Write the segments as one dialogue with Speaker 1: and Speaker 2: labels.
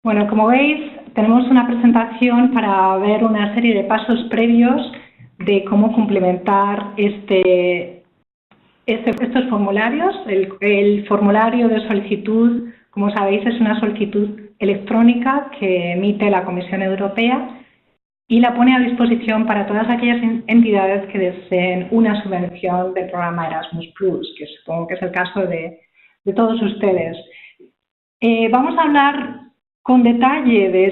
Speaker 1: Bueno, como veis, tenemos una presentación para ver una serie de pasos previos de cómo complementar estos formularios. El formulario de solicitud, como sabéis, es una solicitud electrónica que emite la Comisión Europea y la pone a disposición para todas aquellas entidades que deseen una subvención del programa Erasmus+, que supongo que es el caso de todos ustedes. Vamos a hablar con detalle de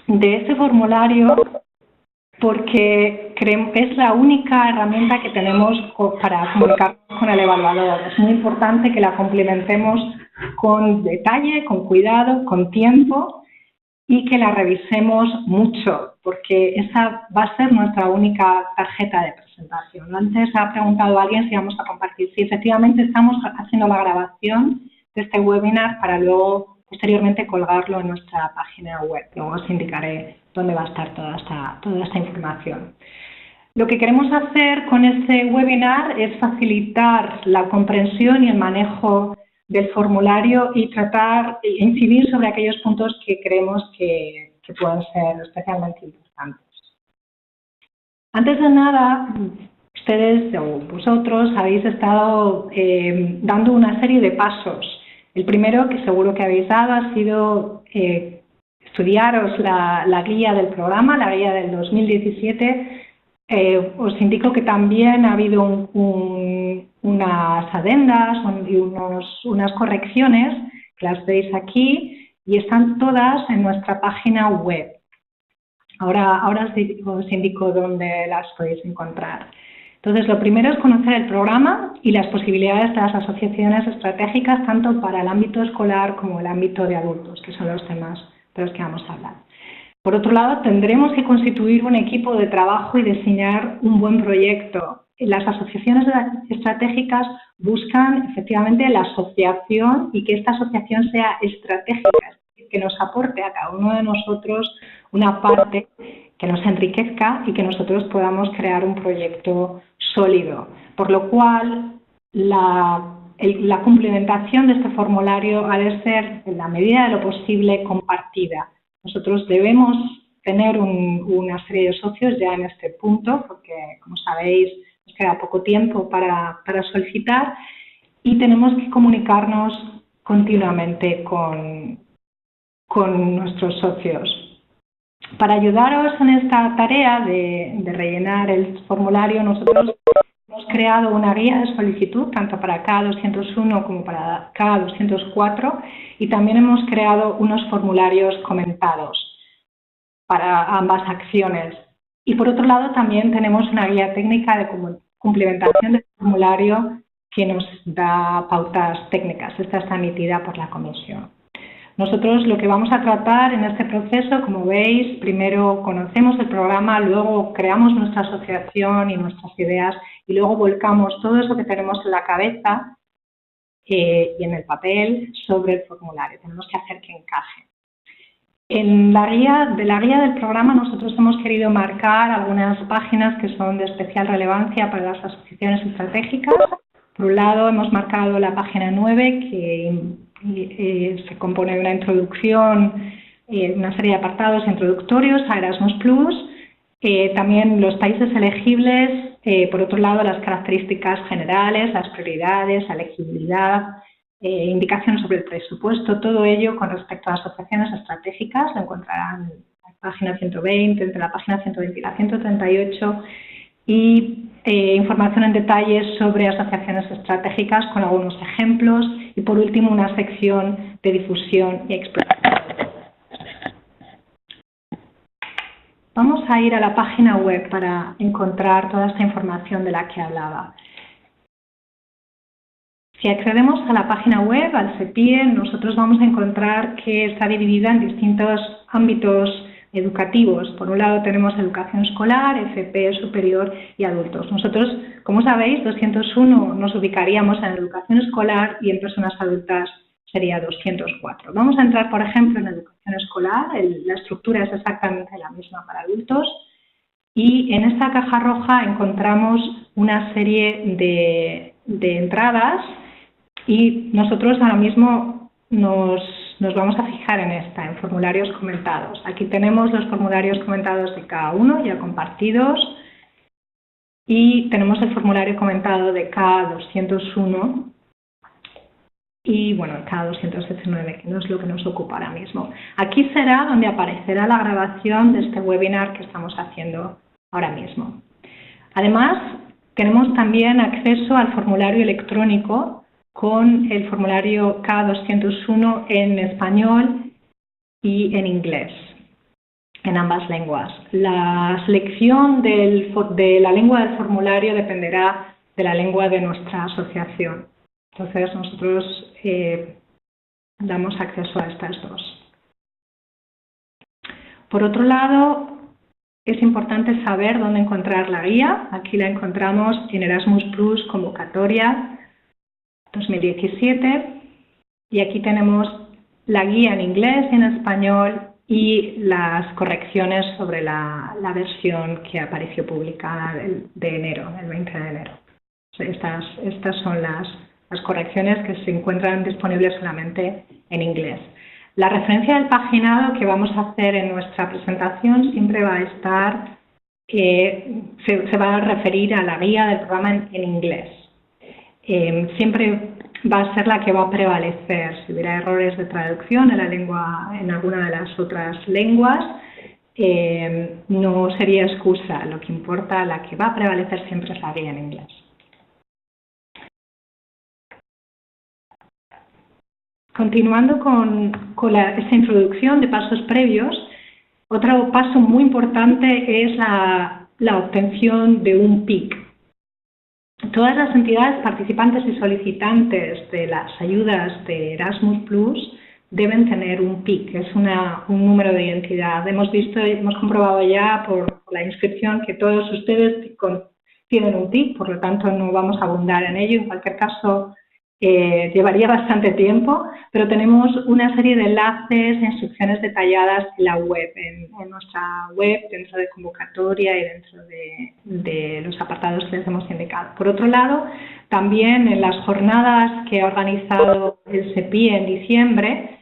Speaker 1: este formulario porque es la única herramienta que tenemos para comunicarnos con el evaluador. Es muy importante que la complementemos con detalle, con cuidado, con tiempo y que la revisemos mucho, porque esa va a ser nuestra única tarjeta de presentación. Antes ha preguntado alguien si vamos a compartir. Sí, efectivamente estamos haciendo la grabación de este webinar para luego posteriormente colgarlo en nuestra página web. Luego os indicaré dónde va a estar toda esta información. Lo que queremos hacer con este webinar es facilitar la comprensión y el manejo del formulario y tratar de incidir sobre aquellos puntos que creemos que pueden ser especialmente importantes. Antes de nada, ustedes o vosotros habéis estado dando una serie de pasos. El primero, que seguro que habéis dado, ha sido estudiaros la guía del programa, la guía del 2017. Os indico que también ha habido unas adendas y unas correcciones, que las veis aquí, y están todas en nuestra página web. Ahora os indico dónde las podéis encontrar. Entonces, lo primero es conocer el programa y las posibilidades de las asociaciones estratégicas, tanto para el ámbito escolar como el ámbito de adultos, que son los temas de los que vamos a hablar. Por otro lado, tendremos que constituir un equipo de trabajo y diseñar un buen proyecto. Las asociaciones estratégicas buscan efectivamente la asociación y que esta asociación sea estratégica, que nos aporte a cada uno de nosotros una parte que nos enriquezca y que nosotros podamos crear un proyecto sólido. Por lo cual, la complementación de este formulario ha de ser, en la medida de lo posible, compartida. Nosotros debemos tener una serie de socios ya en este punto, porque, como sabéis, nos queda poco tiempo para solicitar y tenemos que comunicarnos continuamente con nuestros socios. Para ayudaros en esta tarea de rellenar el formulario, nosotros hemos creado una guía de solicitud, tanto para K201 como para K204, y también hemos creado unos formularios comentados para ambas acciones. Y por otro lado, también tenemos una guía técnica de complementación del formulario que nos da pautas técnicas. Esta está emitida por la Comisión. Nosotros lo que vamos a tratar en este proceso, como veis, primero conocemos el programa, luego creamos nuestra asociación y nuestras ideas y luego volcamos todo eso que tenemos en la cabeza y en el papel sobre el formulario. Tenemos que hacer que encaje. En la guía del programa nosotros hemos querido marcar algunas páginas que son de especial relevancia para las asociaciones estratégicas. Por un lado hemos marcado la página 9 que se compone de una introducción, una serie de apartados introductorios a Erasmus+, también los países elegibles, por otro lado las características generales, las prioridades, la elegibilidad, indicaciones sobre el presupuesto, todo ello con respecto a las asociaciones estratégicas, lo encontrarán en la página 120, entre la página 120 y la 138, y información en detalle sobre asociaciones estratégicas con algunos ejemplos y por último una sección de difusión y exploración. Vamos a ir a la página web para encontrar toda esta información de la que hablaba. Si accedemos a la página web, al CEPIE, nosotros vamos a encontrar que está dividida en distintos ámbitos educativos. Por un lado tenemos educación escolar, FP, superior y adultos. Nosotros, como sabéis, 201 nos ubicaríamos en educación escolar y en personas adultas sería 204. Vamos a entrar, por ejemplo, en educación escolar. La estructura es exactamente la misma para adultos y en esta caja roja encontramos una serie de entradas y nosotros ahora mismo nos nos vamos a fijar en esta, en formularios comentados. Aquí tenemos los formularios comentados de cada uno ya compartidos y tenemos el formulario comentado de K201 y bueno, K219, que no es lo que nos ocupa ahora mismo. Aquí será donde aparecerá la grabación de este webinar que estamos haciendo ahora mismo. Además, tenemos también acceso al formulario electrónico con el formulario K201 en español y en inglés, en ambas lenguas. La selección de la lengua del formulario dependerá de la lengua de nuestra asociación. Entonces, nosotros damos acceso a estas dos. Por otro lado, es importante saber dónde encontrar la guía. Aquí la encontramos en Erasmus Plus Convocatoria 2017 y aquí tenemos la guía en inglés y en español y las correcciones sobre la versión que apareció publicada de enero, el 20 de enero. Estas son las correcciones que se encuentran disponibles solamente en inglés. La referencia del paginado que vamos a hacer en nuestra presentación siempre va a estar, se va a referir a la guía del programa en inglés. Siempre va a ser la que va a prevalecer. Si hubiera errores de traducción en alguna de las otras lenguas, no sería excusa. Lo que importa, la que va a prevalecer siempre es la guía en inglés. Continuando con esta introducción de pasos previos, otro paso muy importante es la obtención de un PIC. Todas las entidades participantes y solicitantes de las ayudas de Erasmus Plus deben tener un PIC, que es un número de identidad. Hemos comprobado ya por la inscripción que todos ustedes tienen un PIC, por lo tanto no vamos a abundar en ello. En cualquier caso, llevaría bastante tiempo, pero tenemos una serie de enlaces e instrucciones detalladas en la web, en nuestra web, dentro de convocatoria y dentro de los apartados que les hemos indicado. Por otro lado, también en las jornadas que ha organizado el SEPI en diciembre,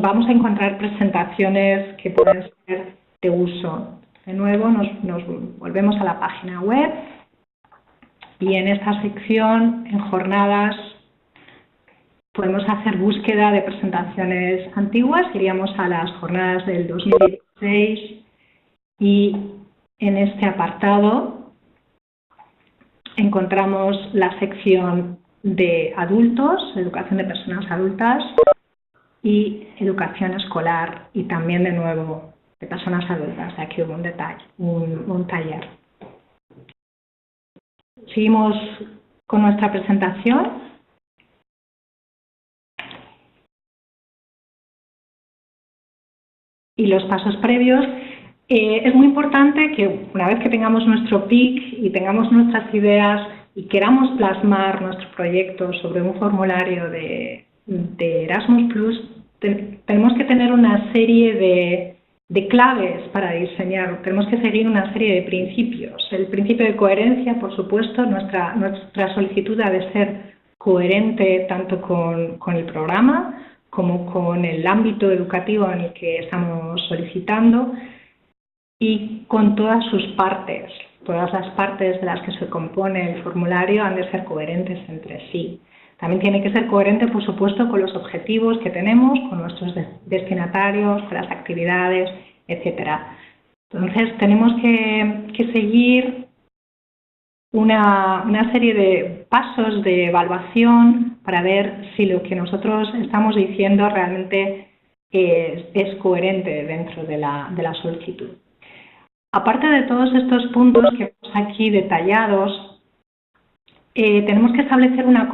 Speaker 1: vamos a encontrar presentaciones que pueden ser de uso. De nuevo, nos volvemos a la página web. Y en esta sección, en jornadas, podemos hacer búsqueda de presentaciones antiguas, iríamos a las jornadas del 2016 y en este apartado encontramos la sección de adultos, educación de personas adultas y educación escolar y también de nuevo de personas adultas. Aquí hubo un taller. Seguimos con nuestra presentación. Y los pasos previos. Es muy importante que una vez que tengamos nuestro PIC y tengamos nuestras ideas y queramos plasmar nuestro proyecto sobre un formulario de Erasmus Plus, tenemos que tener una serie de claves para diseñar. Tenemos que seguir una serie de principios. El principio de coherencia, por supuesto, nuestra solicitud ha de ser coherente tanto con el programa como con el ámbito educativo en el que estamos solicitando y con todas sus partes. Todas las partes de las que se compone el formulario han de ser coherentes entre sí. También tiene que ser coherente, por supuesto, con los objetivos que tenemos, con nuestros destinatarios, con las actividades, etcétera. Entonces, tenemos que seguir una serie de pasos de evaluación para ver si lo que nosotros estamos diciendo realmente es coherente dentro de la solicitud. Aparte de todos estos puntos que vemos aquí detallados, tenemos que establecer una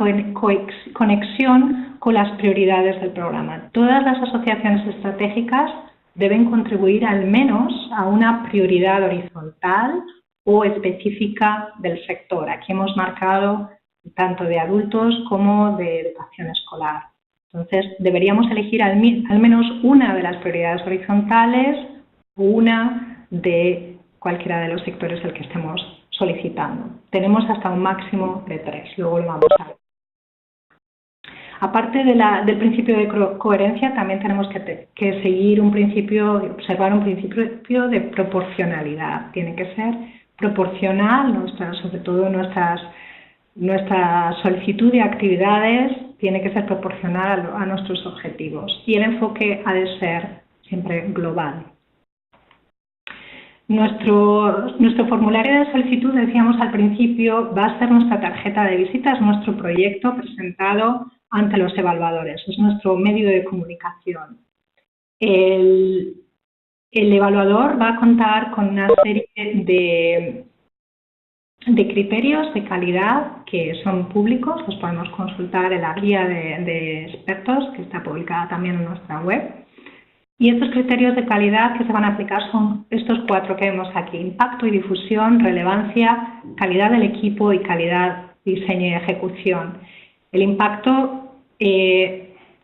Speaker 1: conexión con las prioridades del programa. Todas las asociaciones estratégicas deben contribuir al menos a una prioridad horizontal o específica del sector. Aquí hemos marcado tanto de adultos como de educación escolar. Entonces, deberíamos elegir al menos una de las prioridades horizontales o una de cualquiera de los sectores al que estemos solicitando. Tenemos hasta un máximo de 3, luego lo vamos a ver. Aparte del principio de coherencia, también tenemos que seguir observar un principio de proporcionalidad. Tiene que ser proporcional, sobre todo nuestra solicitud de actividades tiene que ser proporcional a nuestros objetivos, y el enfoque ha de ser siempre global. Nuestro formulario de solicitud, decíamos al principio, va a ser nuestra tarjeta de visita, es nuestro proyecto presentado ante los evaluadores, es nuestro medio de comunicación. El evaluador va a contar con una serie de criterios de calidad que son públicos, los podemos consultar en la guía de expertos que está publicada también en nuestra web. Y estos criterios de calidad que se van a aplicar son estos 4 que vemos aquí: impacto y difusión, relevancia, calidad del equipo y calidad, diseño y ejecución. El impacto,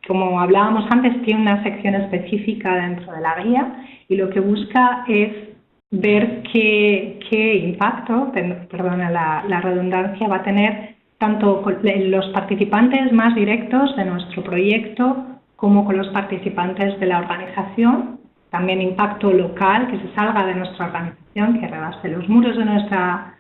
Speaker 1: como hablábamos antes, tiene una sección específica dentro de la guía y lo que busca es ver qué impacto, perdona la redundancia, va a tener tanto con los participantes más directos de nuestro proyecto como con los participantes de la organización. También impacto local, que se salga de nuestra organización, que rebase los muros de nuestra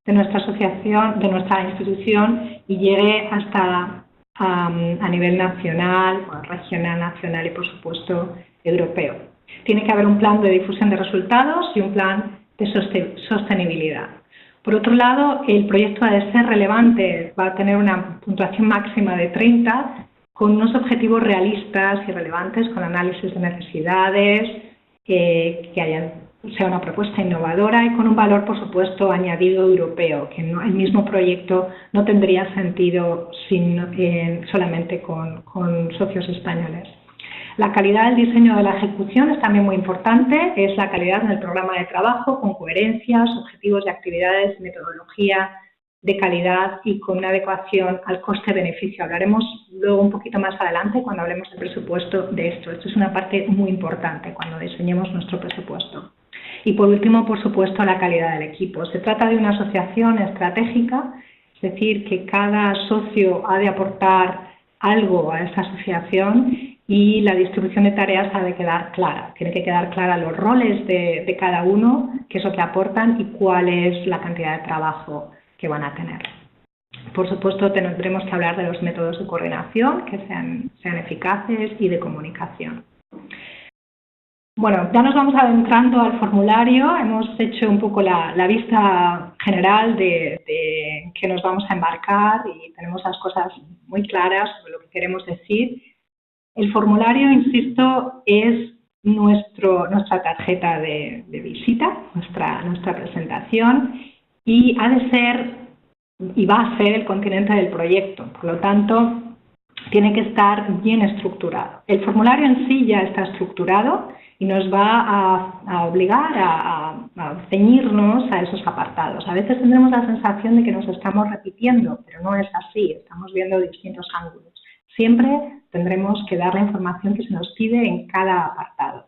Speaker 1: asociación, de nuestra institución y llegue hasta a nivel nacional, regional, nacional y por supuesto europeo. Tiene que haber un plan de difusión de resultados y un plan de sostenibilidad. Por otro lado, el proyecto ha de ser relevante, va a tener una puntuación máxima de 30, con unos objetivos realistas y relevantes, con análisis de necesidades, sea una propuesta innovadora y con un valor, por supuesto, añadido europeo, que el mismo proyecto no tendría sentido solamente con socios españoles. La calidad del diseño de la ejecución es también muy importante, es la calidad en el programa de trabajo, con coherencias, objetivos de actividades, metodología de calidad y con una adecuación al coste-beneficio. Hablaremos luego un poquito más adelante cuando hablemos del presupuesto de esto. Esto es una parte muy importante cuando diseñemos nuestro presupuesto. Y por último, por supuesto, la calidad del equipo. Se trata de una asociación estratégica, es decir, que cada socio ha de aportar algo a esa asociación y la distribución de tareas ha de quedar clara. Tiene que quedar clara los roles de cada uno, qué es lo que aportan y cuál es la cantidad de trabajo que van a tener. Por supuesto, tendremos que hablar de los métodos de coordinación que sean eficaces y de comunicación. Bueno, ya nos vamos adentrando al formulario. Hemos hecho un poco la vista general de que nos vamos a embarcar y tenemos las cosas muy claras sobre lo que queremos decir. El formulario, insisto, es nuestra tarjeta de visita, nuestra presentación, y ha de ser y va a ser el continente del proyecto. Por lo tanto, tiene que estar bien estructurado. El formulario en sí ya está estructurado y nos va a obligar a ceñirnos a esos apartados. A veces tendremos la sensación de que nos estamos repitiendo, pero no es así, estamos viendo distintos ángulos. Siempre tendremos que dar la información que se nos pide en cada apartado.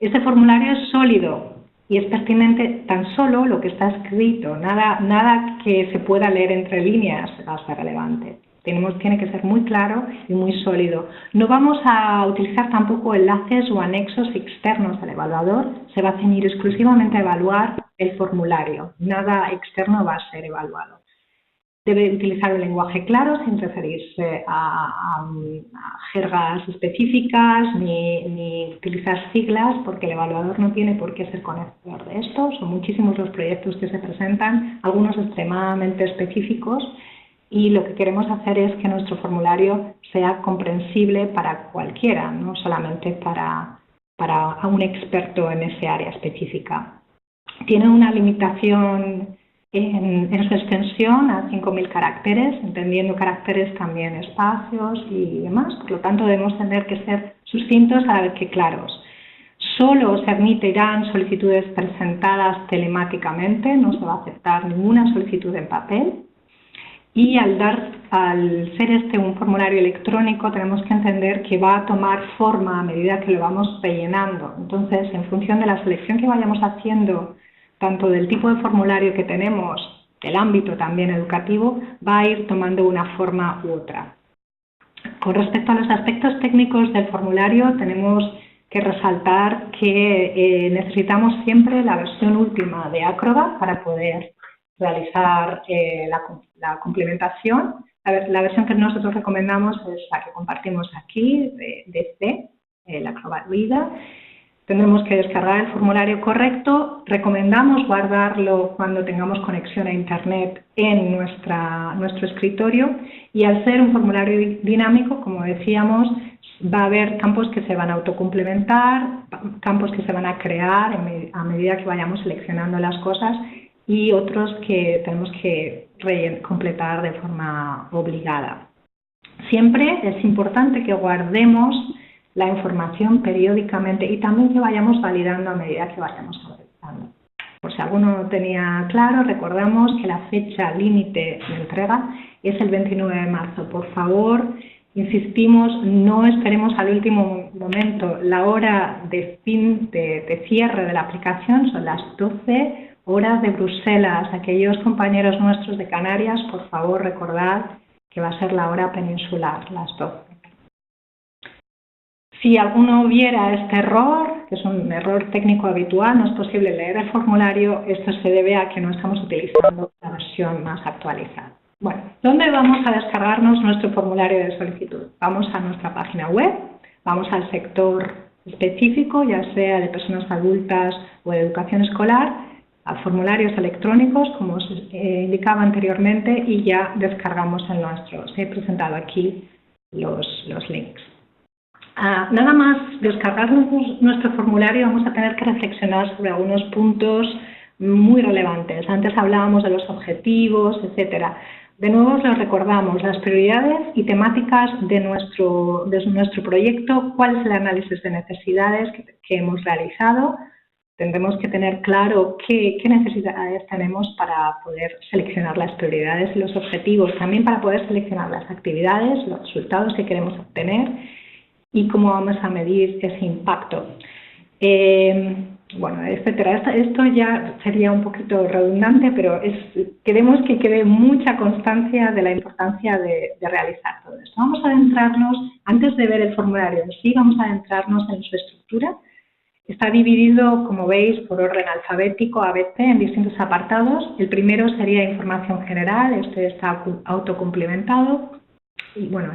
Speaker 1: Este formulario es sólido y es pertinente tan solo lo que está escrito, nada que se pueda leer entre líneas va a ser relevante. Tiene que ser muy claro y muy sólido. No vamos a utilizar tampoco enlaces o anexos externos del evaluador, se va a ceñir exclusivamente a evaluar el formulario, nada externo va a ser evaluado. Debe utilizar un lenguaje claro sin referirse a jergas específicas ni utilizar siglas, porque el evaluador no tiene por qué ser conocedor de esto. Son muchísimos los proyectos que se presentan, algunos extremadamente específicos, y lo que queremos hacer es que nuestro formulario sea comprensible para cualquiera, no solamente para un experto en ese área específica. Tiene una limitación en su extensión a 5.000 caracteres, entendiendo caracteres también espacios y demás. Por lo tanto, debemos tener que ser sucintos a la vez que claros. Solo se admitirán solicitudes presentadas telemáticamente, no se va a aceptar ninguna solicitud en papel. Y al ser este un formulario electrónico, tenemos que entender que va a tomar forma a medida que lo vamos rellenando. Entonces, en función de la selección que vayamos haciendo, tanto del tipo de formulario que tenemos, del ámbito también educativo, va a ir tomando una forma u otra. Con respecto a los aspectos técnicos del formulario, tenemos que resaltar que necesitamos siempre la versión última de Acrobat para poder realizar la complementación. La versión que nosotros recomendamos es la que compartimos aquí, de C, el Acrobat Reader. Tendremos que descargar el formulario correcto. Recomendamos guardarlo cuando tengamos conexión a Internet en nuestro escritorio. Y al ser un formulario dinámico, como decíamos, va a haber campos que se van a autocomplementar, campos que se van a crear a medida que vayamos seleccionando las cosas y otros que tenemos que completar de forma obligada. Siempre es importante que guardemos la información periódicamente y también que vayamos validando a medida que vayamos avanzando. Por si alguno no tenía claro, recordamos que la fecha límite de entrega es el 29 de marzo. Por favor, insistimos, no esperemos al último momento. La hora de cierre de la aplicación son las 12 horas de Bruselas. Aquellos compañeros nuestros de Canarias, por favor, recordad que va a ser la hora peninsular, las 12. Si alguno viera este error, que es un error técnico habitual, no es posible leer el formulario, esto se debe a que no estamos utilizando la versión más actualizada. Bueno, ¿dónde vamos a descargarnos nuestro formulario de solicitud? Vamos a nuestra página web, vamos al sector específico, ya sea de personas adultas o de educación escolar, a formularios electrónicos, como os indicaba anteriormente, y ya descargamos el nuestro. Os he presentado aquí los links. Nada más descargar nuestro formulario vamos a tener que reflexionar sobre algunos puntos muy relevantes. Antes hablábamos de los objetivos, etcétera. De nuevo os lo recordamos, las prioridades y temáticas de nuestro proyecto, cuál es el análisis de necesidades que hemos realizado. Tendremos que tener claro qué necesidades tenemos para poder seleccionar las prioridades y los objetivos, también para poder seleccionar las actividades, los resultados que queremos obtener y cómo vamos a medir ese impacto. Bueno, etcétera. Esto ya sería un poquito redundante, pero queremos que quede mucha constancia de la importancia de realizar todo esto. Vamos a adentrarnos, antes de ver el formulario en sí, vamos a adentrarnos en su estructura. Está dividido, como veis, por orden alfabético ABC en distintos apartados. El primero sería información general, este está autocomplementado. Y bueno,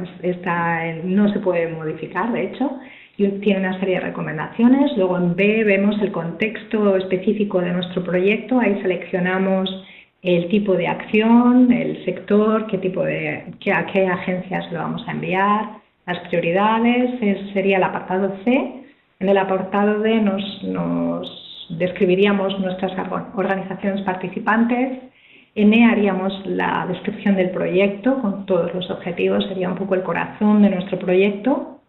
Speaker 1: no se puede modificar, de hecho, y tiene una serie de recomendaciones. Luego en B vemos el contexto específico de nuestro proyecto, ahí seleccionamos el tipo de acción, el sector, a qué agencias lo vamos a enviar, las prioridades, sería el apartado C. En el apartado D nos describiríamos nuestras organizaciones participantes. En E haríamos la descripción del proyecto con todos los objetivos, sería un poco el corazón de nuestro proyecto.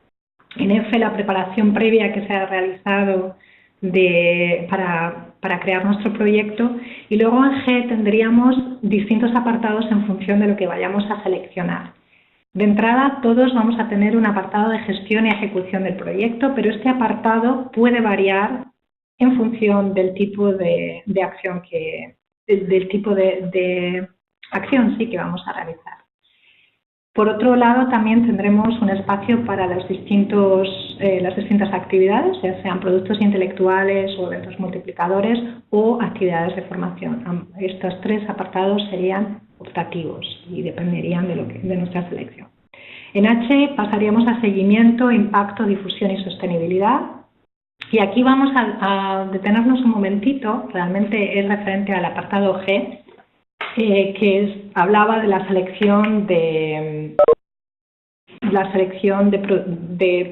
Speaker 1: En F la preparación previa que se ha realizado para crear nuestro proyecto. Y luego en G tendríamos distintos apartados en función de lo que vayamos a seleccionar. De entrada todos vamos a tener un apartado de gestión y ejecución del proyecto, pero este apartado puede variar en función del tipo de acción del tipo de acción que vamos a realizar. Por otro lado, también tendremos un espacio para las distintas actividades, ya sean productos intelectuales o eventos multiplicadores o actividades de formación. Estos tres apartados serían optativos y dependerían de nuestra selección. En H pasaríamos a seguimiento, impacto, difusión y sostenibilidad. Y aquí vamos a detenernos un momentito, realmente es referente al apartado G, hablaba de la selección de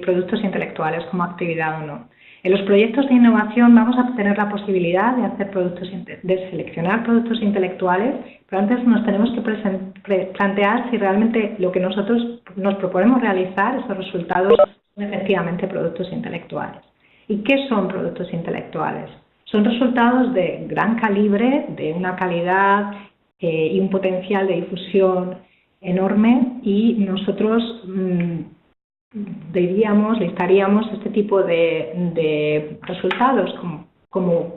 Speaker 1: productos intelectuales como actividad o no. En los proyectos de innovación vamos a tener la posibilidad de seleccionar productos intelectuales, pero antes nos tenemos que plantear si realmente lo que nosotros nos proponemos realizar, esos resultados, son efectivamente productos intelectuales. ¿Y qué son productos intelectuales? Son resultados de gran calibre, de una calidad y un potencial de difusión enorme, y nosotros listaríamos este tipo de resultados como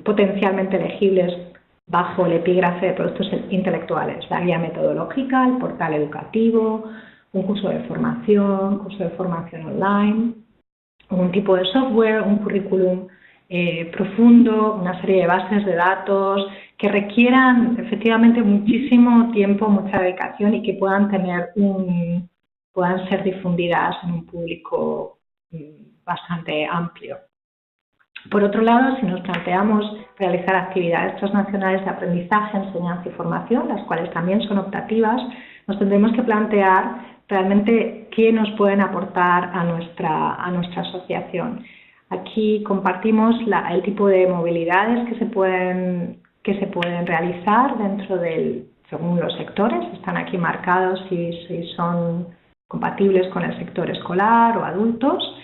Speaker 1: potencialmente elegibles bajo el epígrafe de productos intelectuales, la guía metodológica, el portal educativo un curso de formación online, un tipo de software, un currículum profundo, una serie de bases de datos que requieran efectivamente muchísimo tiempo, mucha dedicación y que puedan ser difundidas en un público bastante amplio. Por otro lado, si nos planteamos realizar actividades transnacionales de aprendizaje, enseñanza y formación, las cuales también son optativas, nos tendremos que plantear realmente qué nos pueden aportar a nuestra asociación. Aquí compartimos el tipo de movilidades que se pueden realizar según los sectores. Están aquí marcados si son compatibles con el sector escolar o adultos.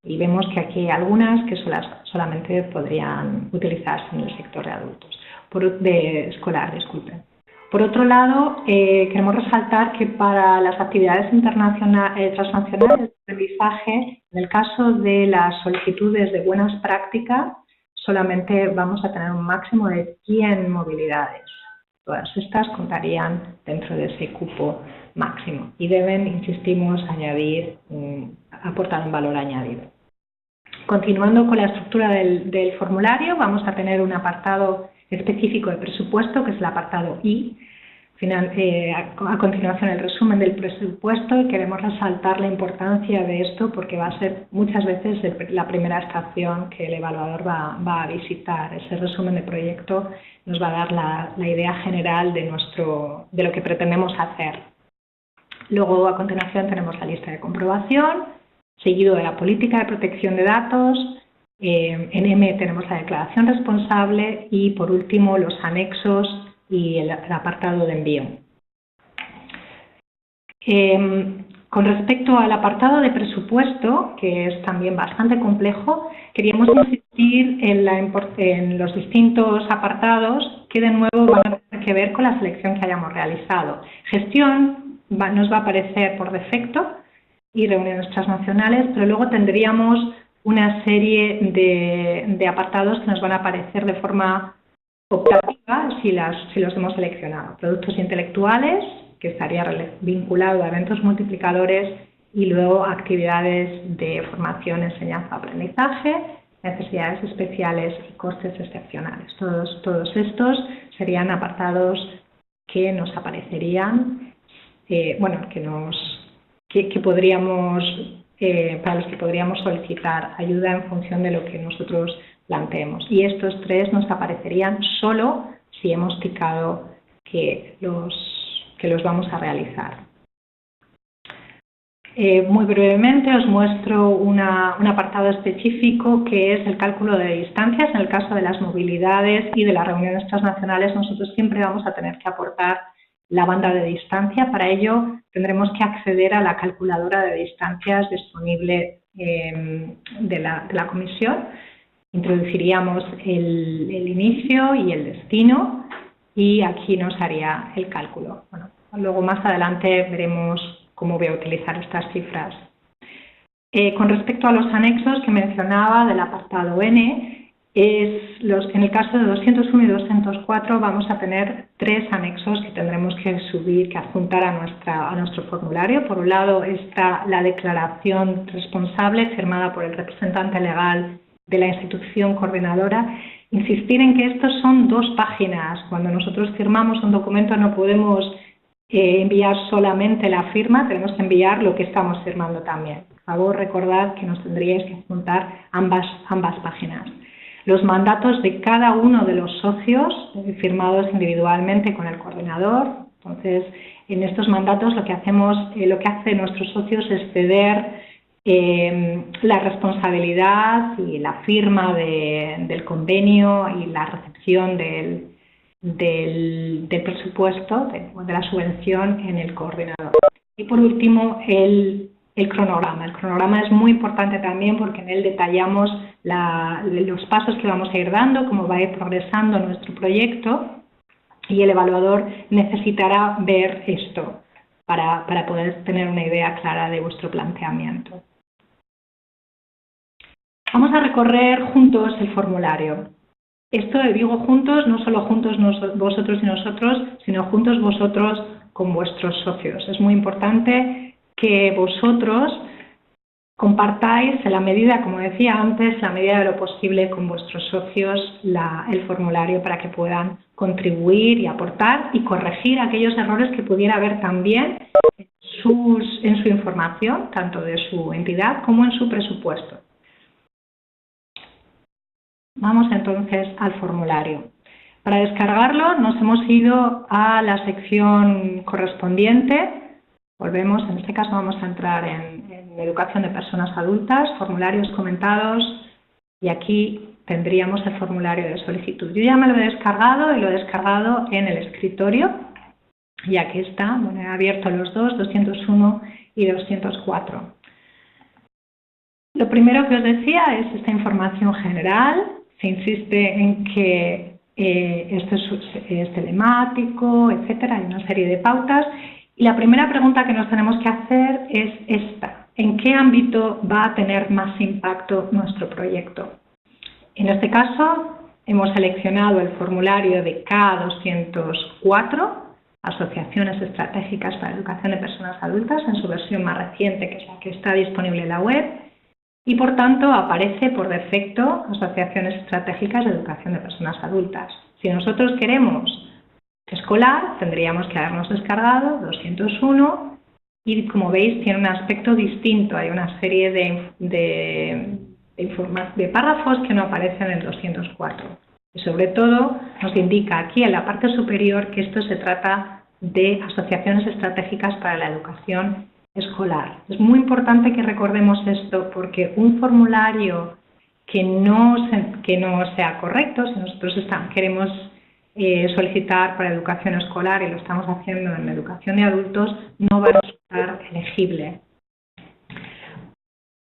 Speaker 1: Y vemos que aquí hay algunas que solamente podrían utilizarse en el sector de adultos, escolar, disculpen. Por otro lado, queremos resaltar que para las actividades transnacionales de aprendizaje, en el caso de las solicitudes de buenas prácticas, solamente vamos a tener un máximo de 100 movilidades. Todas estas contarían dentro de ese cupo máximo y deben, insistimos, aportar un valor añadido. Continuando con la estructura del formulario, vamos a tener un apartado específico de presupuesto, que es el apartado I. A continuación, el resumen del presupuesto, y queremos resaltar la importancia de esto porque va a ser muchas veces la primera estación que el evaluador va a visitar. Ese resumen de proyecto nos va a dar la idea general de lo que pretendemos hacer. Luego, a continuación, tenemos la lista de comprobación, seguido de la política de protección de datos. En M tenemos la declaración responsable y, por último, los anexos y el apartado de envío. Con respecto al apartado de presupuesto, que es también bastante complejo, queríamos insistir en los distintos apartados que de nuevo van a tener que ver con la selección que hayamos realizado. Gestión nos va a aparecer por defecto y reuniones transnacionales, pero luego tendríamos una serie de apartados que nos van a aparecer de forma optativa si los hemos seleccionado. Productos intelectuales, que estaría vinculado a eventos multiplicadores, y luego actividades de formación, enseñanza, aprendizaje, necesidades especiales y costes excepcionales. Todos estos serían apartados que nos aparecerían, para los que podríamos solicitar ayuda en función de lo que nosotros planteemos. Y estos tres nos aparecerían solo si hemos ticado que los vamos a realizar. Muy brevemente os muestro un apartado específico que es el cálculo de distancias. En el caso de las movilidades y de las reuniones transnacionales, nosotros siempre vamos a tener que aportar la banda de distancia. Para ello tendremos que acceder a la calculadora de distancias disponible de la comisión. Introduciríamos el inicio y el destino y aquí nos haría el cálculo. Bueno, luego más adelante veremos cómo voy a utilizar estas cifras. Con respecto a los anexos que mencionaba del apartado N, en el caso de 201 y 204 vamos a tener 3 anexos que tendremos que subir, que adjuntar a nuestro formulario. Por un lado está la declaración responsable firmada por el representante legal de la institución coordinadora. Insistir en que estos son 2 páginas. Cuando nosotros firmamos un documento no podemos enviar solamente la firma, tenemos que enviar lo que estamos firmando también. Por favor, recordad que nos tendríais que adjuntar ambas páginas. Los mandatos de cada uno de los socios, firmados individualmente con el coordinador. Entonces, en estos mandatos lo que hacen nuestros socios es ceder la responsabilidad y la firma del convenio y la recepción del presupuesto, de la subvención en el coordinador. Y por último, el cronograma. El cronograma es muy importante también porque en él detallamos los pasos que vamos a ir dando, cómo va a ir progresando nuestro proyecto, y el evaluador necesitará ver esto para poder tener una idea clara de vuestro planteamiento. Vamos a recorrer juntos el formulario. Esto digo juntos, no solo juntos vosotros y nosotros, sino juntos vosotros con vuestros socios. Es muy importante que vosotros compartáis en la medida, como decía antes, en la medida de lo posible con vuestros socios el formulario para que puedan contribuir y aportar y corregir aquellos errores que pudiera haber también en su información, tanto de su entidad como en su presupuesto. Vamos entonces al formulario. Para descargarlo nos hemos ido a la sección correspondiente. Volvemos, en este caso vamos a entrar en Educación de Personas Adultas, formularios comentados, y aquí tendríamos el formulario de solicitud. Yo ya me lo he descargado y lo he descargado en el escritorio, y aquí está, bueno, he abierto los dos, 201 y 204. Lo primero que os decía es esta información general. Se insiste en que esto es telemático, etcétera, hay una serie de pautas. Y la primera pregunta que nos tenemos que hacer es esta: ¿en qué ámbito va a tener más impacto nuestro proyecto? En este caso, hemos seleccionado el formulario de K204, Asociaciones Estratégicas para la Educación de Personas Adultas, en su versión más reciente, que es la que está disponible en la web, y por tanto aparece por defecto Asociaciones Estratégicas de Educación de Personas Adultas. Si nosotros queremos escolar, tendríamos que habernos descargado 201 y, como veis, tiene un aspecto distinto. Hay una serie de párrafos que no aparecen en el 204. Y sobre todo nos indica aquí en la parte superior que esto se trata de asociaciones estratégicas para la educación escolar. Es muy importante que recordemos esto, porque un formulario que no sea correcto, si nosotros queremos solicitar para educación escolar y lo estamos haciendo en educación de adultos, no va a resultar elegible.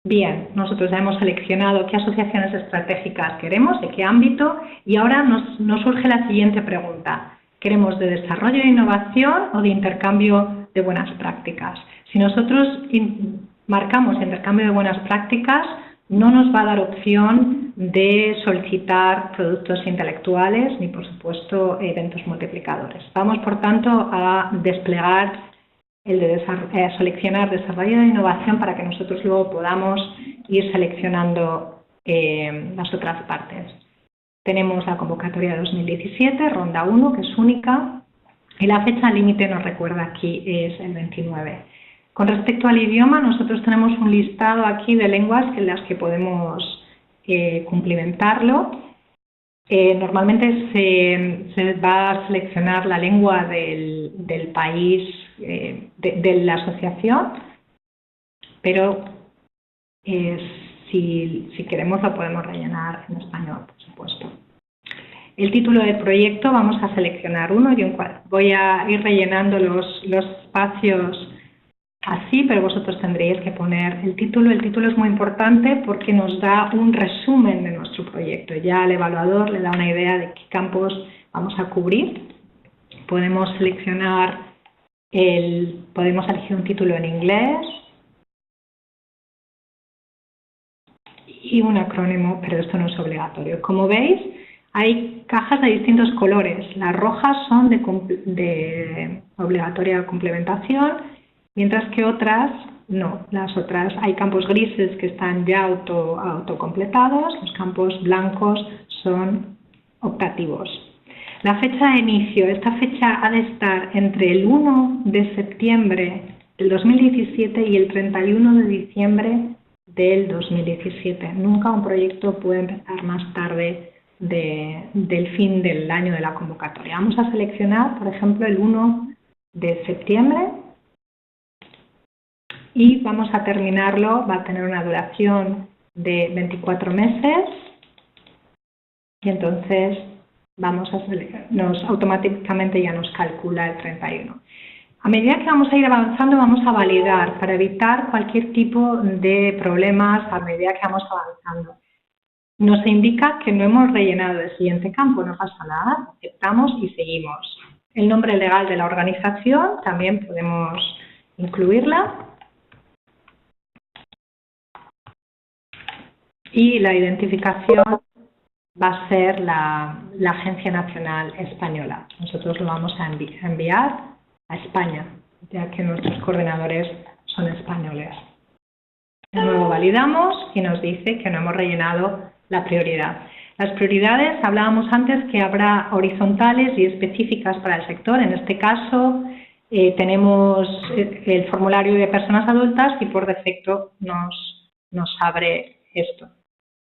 Speaker 1: Bien, nosotros ya hemos seleccionado qué asociaciones estratégicas queremos, de qué ámbito, y ahora nos surge la siguiente pregunta: ¿queremos de desarrollo e innovación o de intercambio de buenas prácticas? Si nosotros marcamos intercambio de buenas prácticas, no nos va a dar opción de solicitar productos intelectuales ni, por supuesto, eventos multiplicadores. Vamos, por tanto, a desplegar seleccionar desarrollo e innovación para que nosotros luego podamos ir seleccionando las otras partes. Tenemos la convocatoria de 2017, ronda 1, que es única, y la fecha límite, nos recuerda aquí, es el 29. Con respecto al idioma, nosotros tenemos un listado aquí de lenguas en las que podemos cumplimentarlo. Normalmente se va a seleccionar la lengua del país de la asociación, pero si queremos lo podemos rellenar en español, por supuesto. El título del proyecto, vamos a seleccionar uno. Yo voy a ir rellenando los espacios así, pero vosotros tendréis que poner el título. El título es muy importante porque nos da un resumen de nuestro proyecto. Ya al evaluador le da una idea de qué campos vamos a cubrir. Podemos seleccionar podemos elegir un título en inglés y un acrónimo, pero esto no es obligatorio. Como veis, hay cajas de distintos colores. Las rojas son de obligatoria complementación, mientras que otras no. Las otras, hay campos grises que están ya autocompletados, los campos blancos son optativos. La fecha de inicio, esta fecha ha de estar entre el 1 de septiembre del 2017 y el 31 de diciembre del 2017. Nunca un proyecto puede empezar más tarde del fin del año de la convocatoria. Vamos a seleccionar, por ejemplo, el 1 de septiembre y vamos a terminarlo. Va a tener una duración de 24 meses y entonces automáticamente ya nos calcula el 31. A medida que vamos a ir avanzando, vamos a validar para evitar cualquier tipo de problemas a medida que vamos avanzando. Nos indica que no hemos rellenado el siguiente campo, no pasa nada, aceptamos y seguimos. El nombre legal de la organización también podemos incluirla. Y la identificación va a ser la Agencia Nacional Española. Nosotros lo vamos a enviar a España, ya que nuestros coordinadores son españoles. De nuevo validamos y nos dice que no hemos rellenado la prioridad. Las prioridades, hablábamos antes que habrá horizontales y específicas para el sector. En este caso tenemos el formulario de personas adultas y por defecto nos abre esto.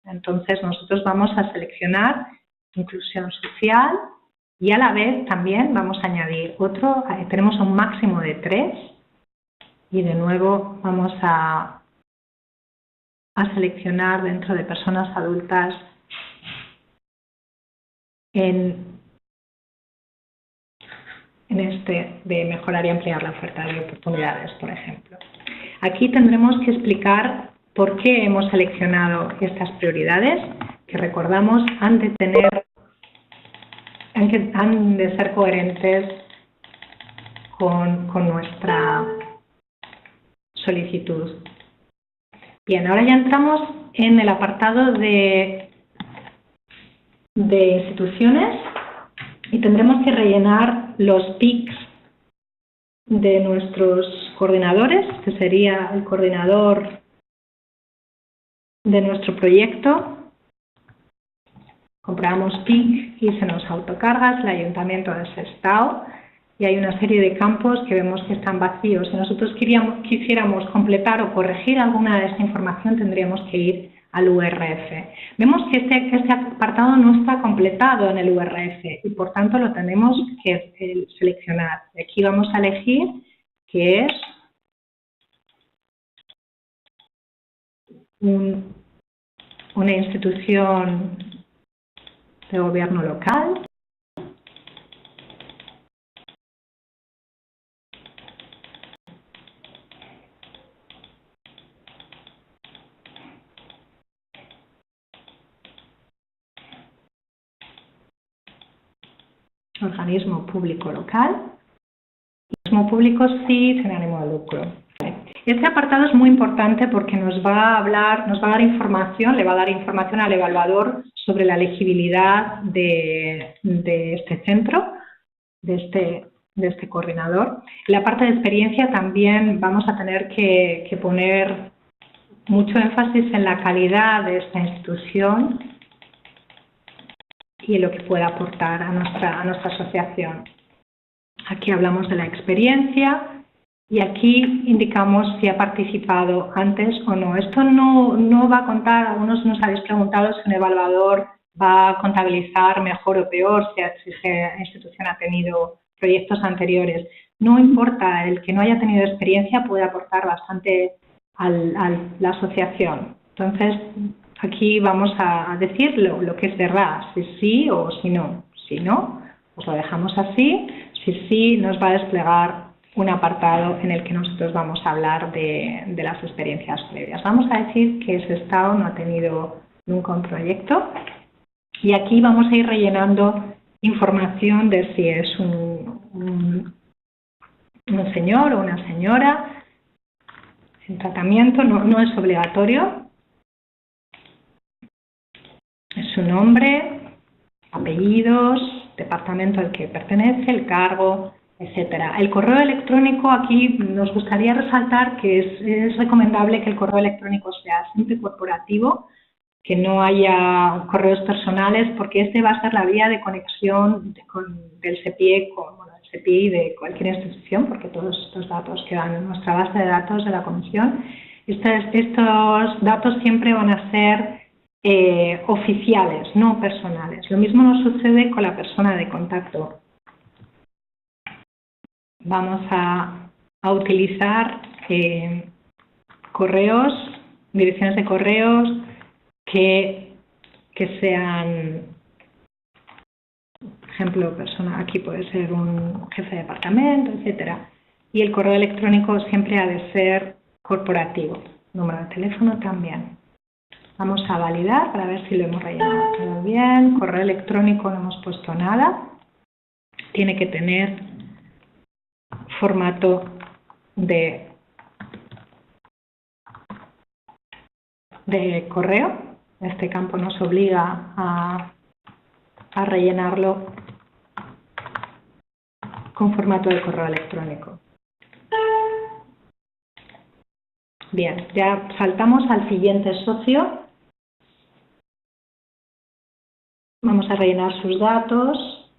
Speaker 1: Entonces nosotros vamos a seleccionar inclusión social y a la vez también vamos a añadir otro. Tenemos un máximo de 3 y de nuevo vamos a seleccionar dentro de personas adultas en este de mejorar y ampliar la oferta de oportunidades, por ejemplo. Aquí tendremos que explicar por qué hemos seleccionado estas prioridades, que recordamos han de ser coherentes con nuestra solicitud. Bien, ahora ya entramos en el apartado de instituciones y tendremos que rellenar los PICs de nuestros coordinadores, que sería el coordinador de nuestro proyecto. Compramos PIC y se nos autocarga, el ayuntamiento de Sestao, y hay una serie de campos que vemos que están vacíos. Si nosotros quisiéramos completar o corregir alguna de esta información, tendríamos que ir al URF. Vemos que este apartado no está completado en el URF y por tanto lo tenemos que seleccionar. Aquí vamos a elegir que es una institución de gobierno local. Organismo público local. Organismo público sí sin ánimo de lucro. Este apartado es muy importante porque nos va a dar información, le va a dar información al evaluador sobre la elegibilidad de este centro, de este coordinador. En la parte de experiencia también vamos a tener que poner mucho énfasis en la calidad de esta institución y en lo que pueda aportar a nuestra asociación. Aquí hablamos de la experiencia y aquí indicamos si ha participado antes o no. Esto no va a contar, algunos nos habéis preguntado si un evaluador va a contabilizar mejor o peor si la institución ha tenido proyectos anteriores. No importa, el que no haya tenido experiencia puede aportar bastante a la asociación. Entonces, aquí vamos a decir lo que es verdad, si sí o si no. Si no, pues lo dejamos así. Si sí, nos va a desplegar un apartado en el que nosotros vamos a hablar de las experiencias previas. Vamos a decir que Sestao no ha tenido nunca un proyecto y aquí vamos a ir rellenando información de si es un señor o una señora. El tratamiento no es obligatorio. Es su nombre, apellidos, departamento al que pertenece, el cargo, etcétera. El correo electrónico, aquí nos gustaría resaltar que es recomendable que el correo electrónico sea siempre corporativo, que no haya correos personales, porque este va a ser la vía de conexión del CEPIE el CEPIE de cualquier institución, porque todos estos datos quedan en nuestra base de datos de la comisión. Estos datos siempre van a ser oficiales, no personales. Lo mismo nos sucede con la persona de contacto. Vamos a utilizar correos, direcciones de correos que sean, por ejemplo, aquí puede ser un jefe de departamento, etcétera. Y el correo electrónico siempre ha de ser corporativo. Número de teléfono también. Vamos a validar para ver si lo hemos rellenado todo bien. Correo electrónico no hemos puesto nada. Tiene que tener formato de correo. Este campo nos obliga a rellenarlo con formato de correo electrónico. Bien, ya saltamos al siguiente socio. Vamos a rellenar sus datos.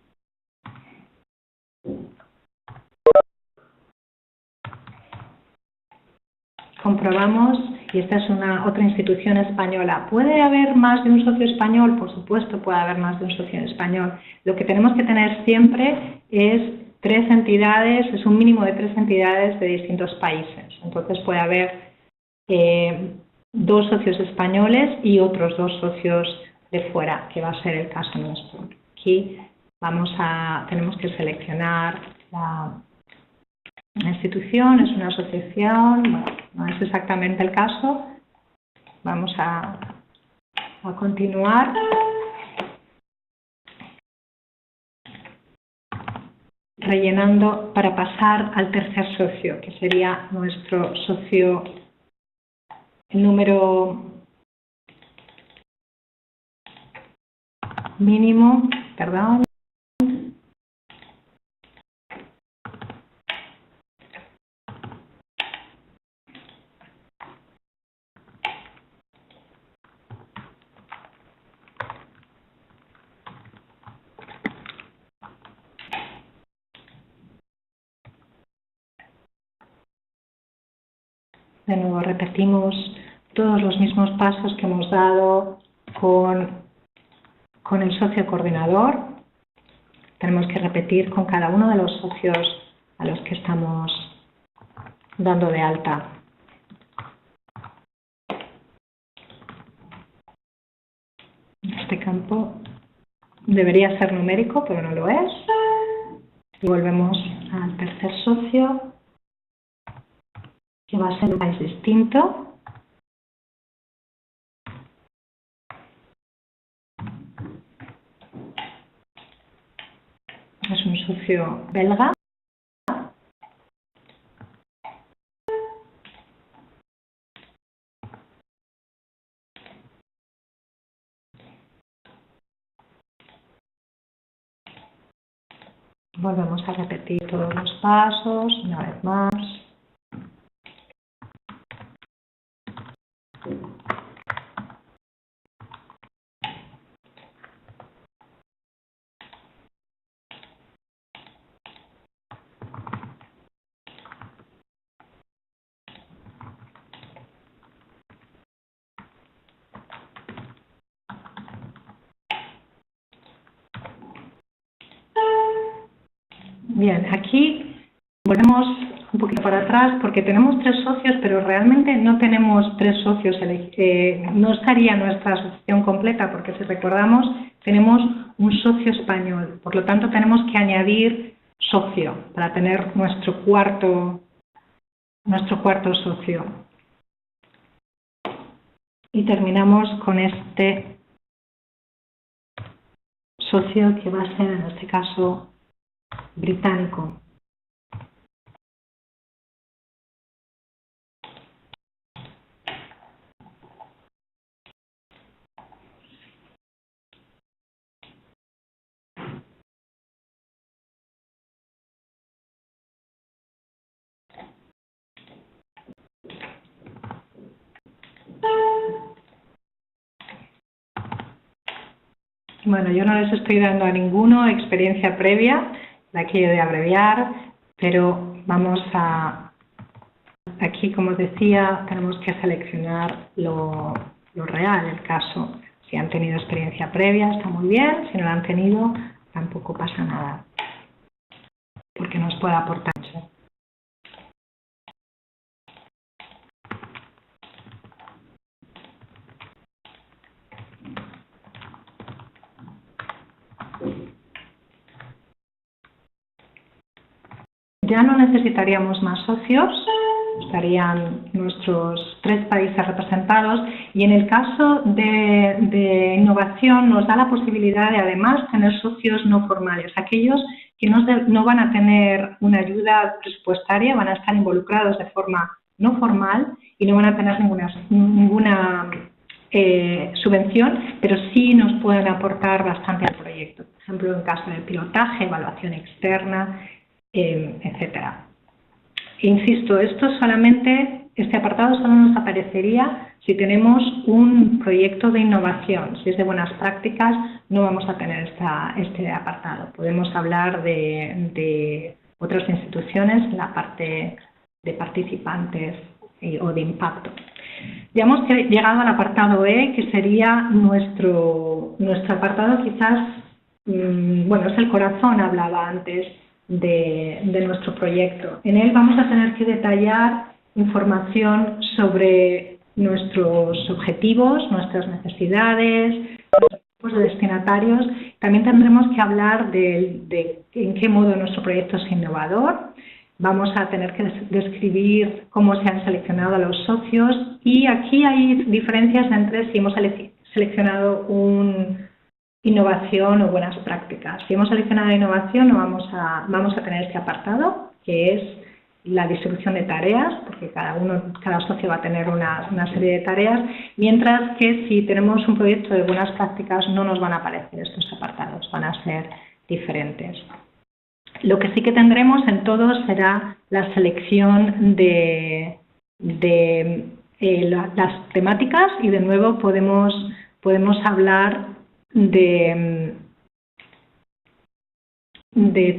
Speaker 1: Comprobamos, y esta es otra institución española. ¿Puede haber más de un socio español? Por supuesto puede haber más de un socio español. Lo que tenemos que tener siempre es 3 entidades, es un mínimo de 3 entidades de distintos países. Entonces puede haber 2 socios españoles y otros 2 socios de fuera, que va a ser el caso nuestro. Aquí tenemos que seleccionar la institución, es una asociación, bueno, no es exactamente el caso. Vamos a continuar. Rellenando para pasar al tercer socio, que sería nuestro socio número mínimo, perdón. De nuevo repetimos todos los mismos pasos que hemos dado con el socio coordinador. Tenemos que repetir con cada uno de los socios a los que estamos dando de alta. Este campo debería ser numérico, pero no lo es. Y volvemos al tercer socio, que va a ser un país distinto. Es un socio belga. Volvemos a repetir todos los pasos una vez más. Bien, aquí volvemos un poquito para atrás porque tenemos 3 socios, pero realmente no tenemos 3 socios. No estaría nuestra asociación completa porque, si recordamos, tenemos un socio español. Por lo tanto, tenemos que añadir socio para tener nuestro cuarto socio. Y terminamos con este socio que va a ser, en este caso, británico. Bueno, yo no les estoy dando a ninguno experiencia previa, de aquí de abreviar, pero vamos a, aquí como os decía, tenemos que seleccionar lo real, el caso. Si han tenido experiencia previa, está muy bien, si no la han tenido, tampoco pasa nada, porque nos puede aportar mucho. Ya no necesitaríamos más socios, estarían nuestros 3 países representados, y en el caso de innovación nos da la posibilidad de además tener socios no formales, aquellos que no van a tener una ayuda presupuestaria, van a estar involucrados de forma no formal y no van a tener ninguna subvención, pero sí nos pueden aportar bastante al proyecto. Por ejemplo, en caso de pilotaje, evaluación externa, etcétera. Insisto, esto solamente este apartado solo nos aparecería si tenemos un proyecto de innovación. Si es de buenas prácticas, no vamos a tener este apartado. Podemos hablar de otras instituciones en la parte de participantes o de impacto. Ya hemos llegado al apartado E, que sería nuestro apartado quizás, bueno, es el corazón, hablaba antes de nuestro proyecto. En él vamos a tener que detallar información sobre nuestros objetivos, nuestras necesidades, nuestros tipos de destinatarios. También tendremos que hablar de en qué modo nuestro proyecto es innovador. Vamos a tener que describir cómo se han seleccionado a los socios y aquí hay diferencias entre si hemos seleccionado innovación o buenas prácticas. Si hemos seleccionado innovación, vamos a tener este apartado, que es la distribución de tareas, porque cada socio va a tener una serie de tareas, mientras que si tenemos un proyecto de buenas prácticas no nos van a aparecer estos apartados, van a ser diferentes. Lo que sí que tendremos en todos será la selección de las temáticas y de nuevo podemos hablar de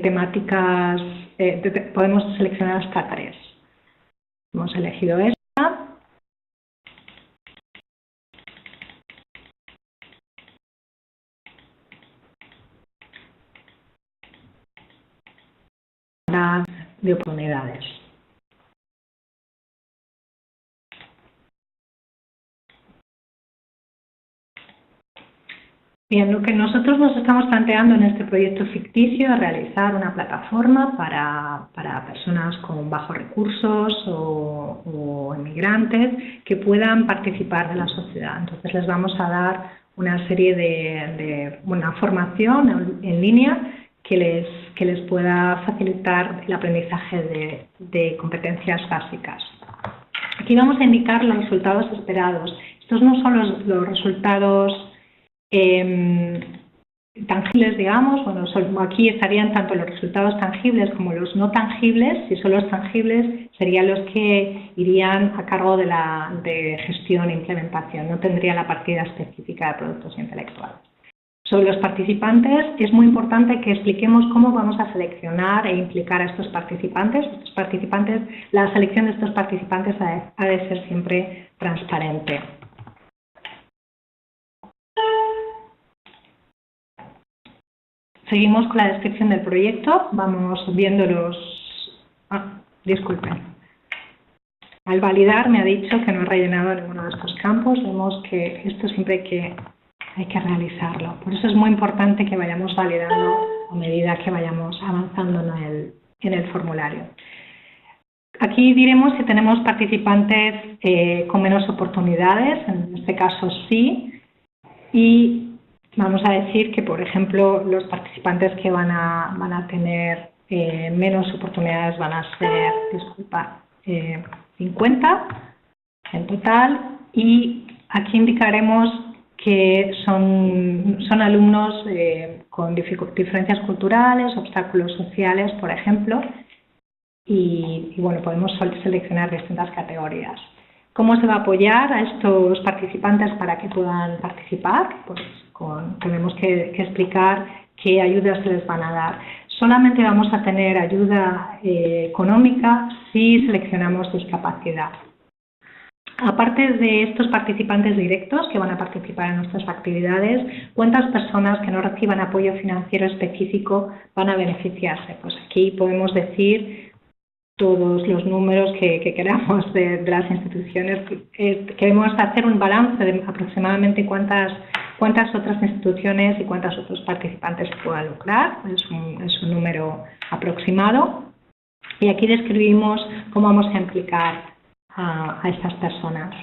Speaker 1: temáticas, podemos seleccionar hasta 3. Hemos elegido esta. De oportunidades. Bien, lo que nosotros nos estamos planteando en este proyecto ficticio es realizar una plataforma para personas con bajos recursos o inmigrantes que puedan participar de la sociedad. Entonces les vamos a dar una serie de una formación en línea que les pueda facilitar el aprendizaje de competencias básicas. Aquí vamos a indicar los resultados esperados. Estos no son los resultados tangibles, digamos. Bueno, aquí estarían tanto los resultados tangibles como los no tangibles. Si son los tangibles, serían los que irían a cargo de gestión e implementación. No tendría la partida específica de productos intelectuales. Sobre los participantes, es muy importante que expliquemos cómo vamos a seleccionar e implicar a estos participantes. La selección de estos participantes ha de ser siempre transparente. Seguimos con la descripción del proyecto. Vamos viendo disculpen. Al validar me ha dicho que no he rellenado ninguno de estos campos. Vemos que esto siempre hay que realizarlo. Por eso es muy importante que vayamos validando a medida que vayamos avanzando en el formulario. Aquí diremos si tenemos participantes con menos oportunidades, en este caso sí, y vamos a decir que, por ejemplo, los participantes que van a tener menos oportunidades van a ser, 50 en total, y aquí indicaremos que son alumnos con diferencias culturales, obstáculos sociales, por ejemplo, y bueno, podemos seleccionar distintas categorías. ¿Cómo se va a apoyar a estos participantes para que puedan participar? Pues tenemos que explicar qué ayudas se les van a dar. Solamente vamos a tener ayuda económica si seleccionamos discapacidad. Aparte de estos participantes directos que van a participar en nuestras actividades, ¿cuántas personas que no reciban apoyo financiero específico van a beneficiarse? Pues aquí podemos decir todos los números que queramos de las instituciones. Queremos hacer un balance de aproximadamente cuántas otras instituciones y cuántos otros participantes puedan lucrar. Es un número aproximado. Y aquí describimos cómo vamos a implicar a estas personas.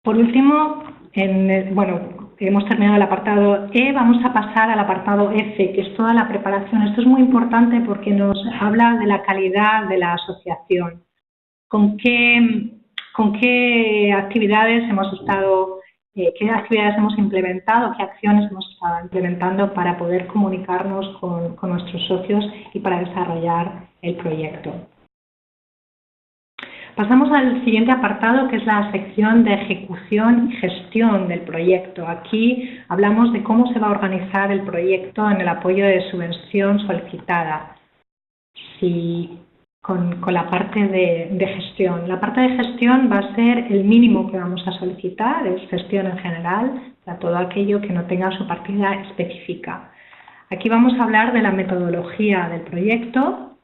Speaker 1: Por último, hemos terminado el apartado E, vamos a pasar al apartado F, que es toda la preparación. Esto es muy importante porque nos habla de la calidad de la asociación. ¿Con qué actividades hemos implementado, qué acciones hemos estado implementando para poder comunicarnos con nuestros socios y para desarrollar el proyecto. Pasamos al siguiente apartado, que es la sección de ejecución y gestión del proyecto. Aquí hablamos de cómo se va a organizar el proyecto en el apoyo de subvención solicitada. Con la parte de gestión. La parte de gestión va a ser el mínimo que vamos a solicitar, es gestión en general, para todo aquello que no tenga su partida específica. Aquí vamos a hablar de la metodología del proyecto,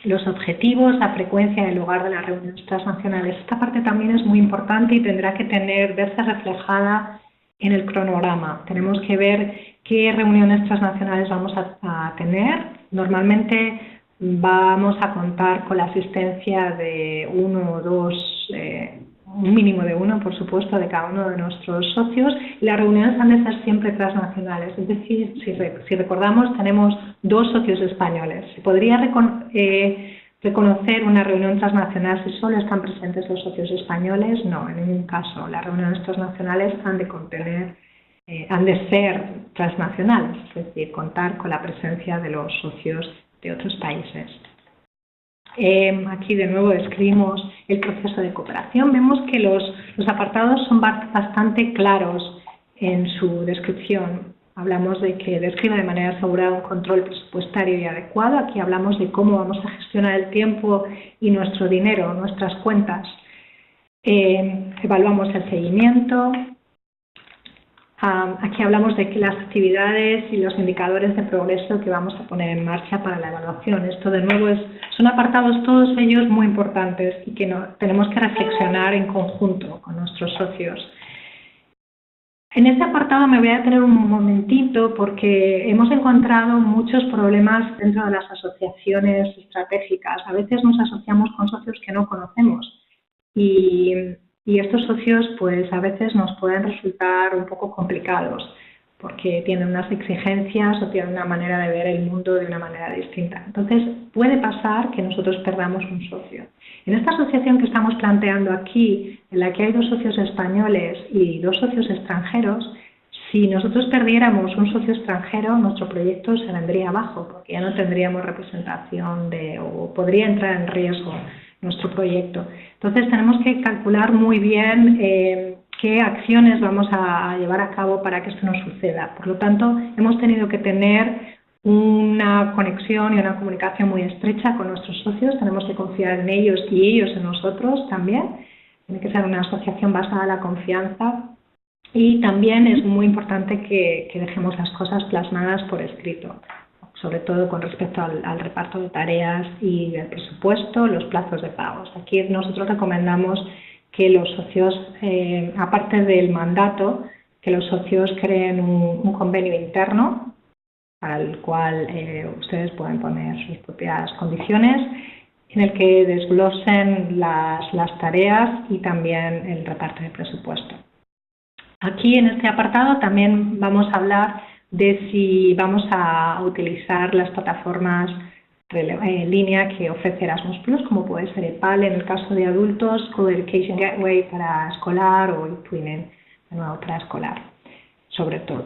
Speaker 1: los objetivos, la frecuencia y el lugar de las reuniones transnacionales. Esta parte también es muy importante y tendrá que verse reflejada en el cronograma. Tenemos que ver qué reuniones transnacionales vamos a tener. Normalmente vamos a contar con la asistencia de uno o dos, un mínimo de uno, por supuesto, de cada uno de nuestros socios, y las reuniones han de ser siempre transnacionales. Es decir, si recordamos, tenemos 2 socios españoles. ¿Se podría reconocer una reunión transnacional si solo están presentes los socios españoles? No, en ningún caso. Las reuniones transnacionales han de ser transnacionales, es decir, contar con la presencia de los socios de otros países. Aquí de nuevo describimos el proceso de cooperación. Vemos que los apartados son bastante claros en su descripción. Hablamos de que describe de manera asegurada un control presupuestario y adecuado. Aquí hablamos de cómo vamos a gestionar el tiempo y nuestro dinero, nuestras cuentas. Evaluamos el seguimiento. Aquí hablamos de que las actividades y los indicadores de progreso que vamos a poner en marcha para la evaluación. Esto de nuevo son apartados todos ellos muy importantes y que tenemos que reflexionar en conjunto con nuestros socios. En este apartado me voy a detener un momentito porque hemos encontrado muchos problemas dentro de las asociaciones estratégicas. A veces nos asociamos con socios que no conocemos y estos socios pues a veces nos pueden resultar un poco complicados porque tienen unas exigencias o tienen una manera de ver el mundo de una manera distinta. Entonces puede pasar que nosotros perdamos un socio. En esta asociación que estamos planteando aquí, en la que hay 2 socios españoles y 2 socios extranjeros, si nosotros perdiéramos un socio extranjero, nuestro proyecto se vendría abajo porque ya no tendríamos representación o podría entrar en riesgo nuestro proyecto. Entonces tenemos que calcular muy bien qué acciones vamos a llevar a cabo para que esto no suceda. Por lo tanto, hemos tenido que tener una conexión y una comunicación muy estrecha con nuestros socios. Tenemos que confiar en ellos y ellos en nosotros también. Tiene que ser una asociación basada en la confianza. Y también es muy importante que dejemos las cosas plasmadas por escrito, sobre todo con respecto al reparto de tareas y el presupuesto, los plazos de pagos. Aquí nosotros recomendamos que los socios, aparte del mandato, que los socios creen un convenio interno para el cual ustedes pueden poner sus propias condiciones, en el que desglosen las tareas y también el reparto de presupuesto. Aquí en este apartado también vamos a hablar de si vamos a utilizar las plataformas en línea que ofrece Erasmus Plus, como puede ser EPAL en el caso de adultos, Co-Education Gateway para escolar o eTwinning, de nuevo para escolar, sobre todo.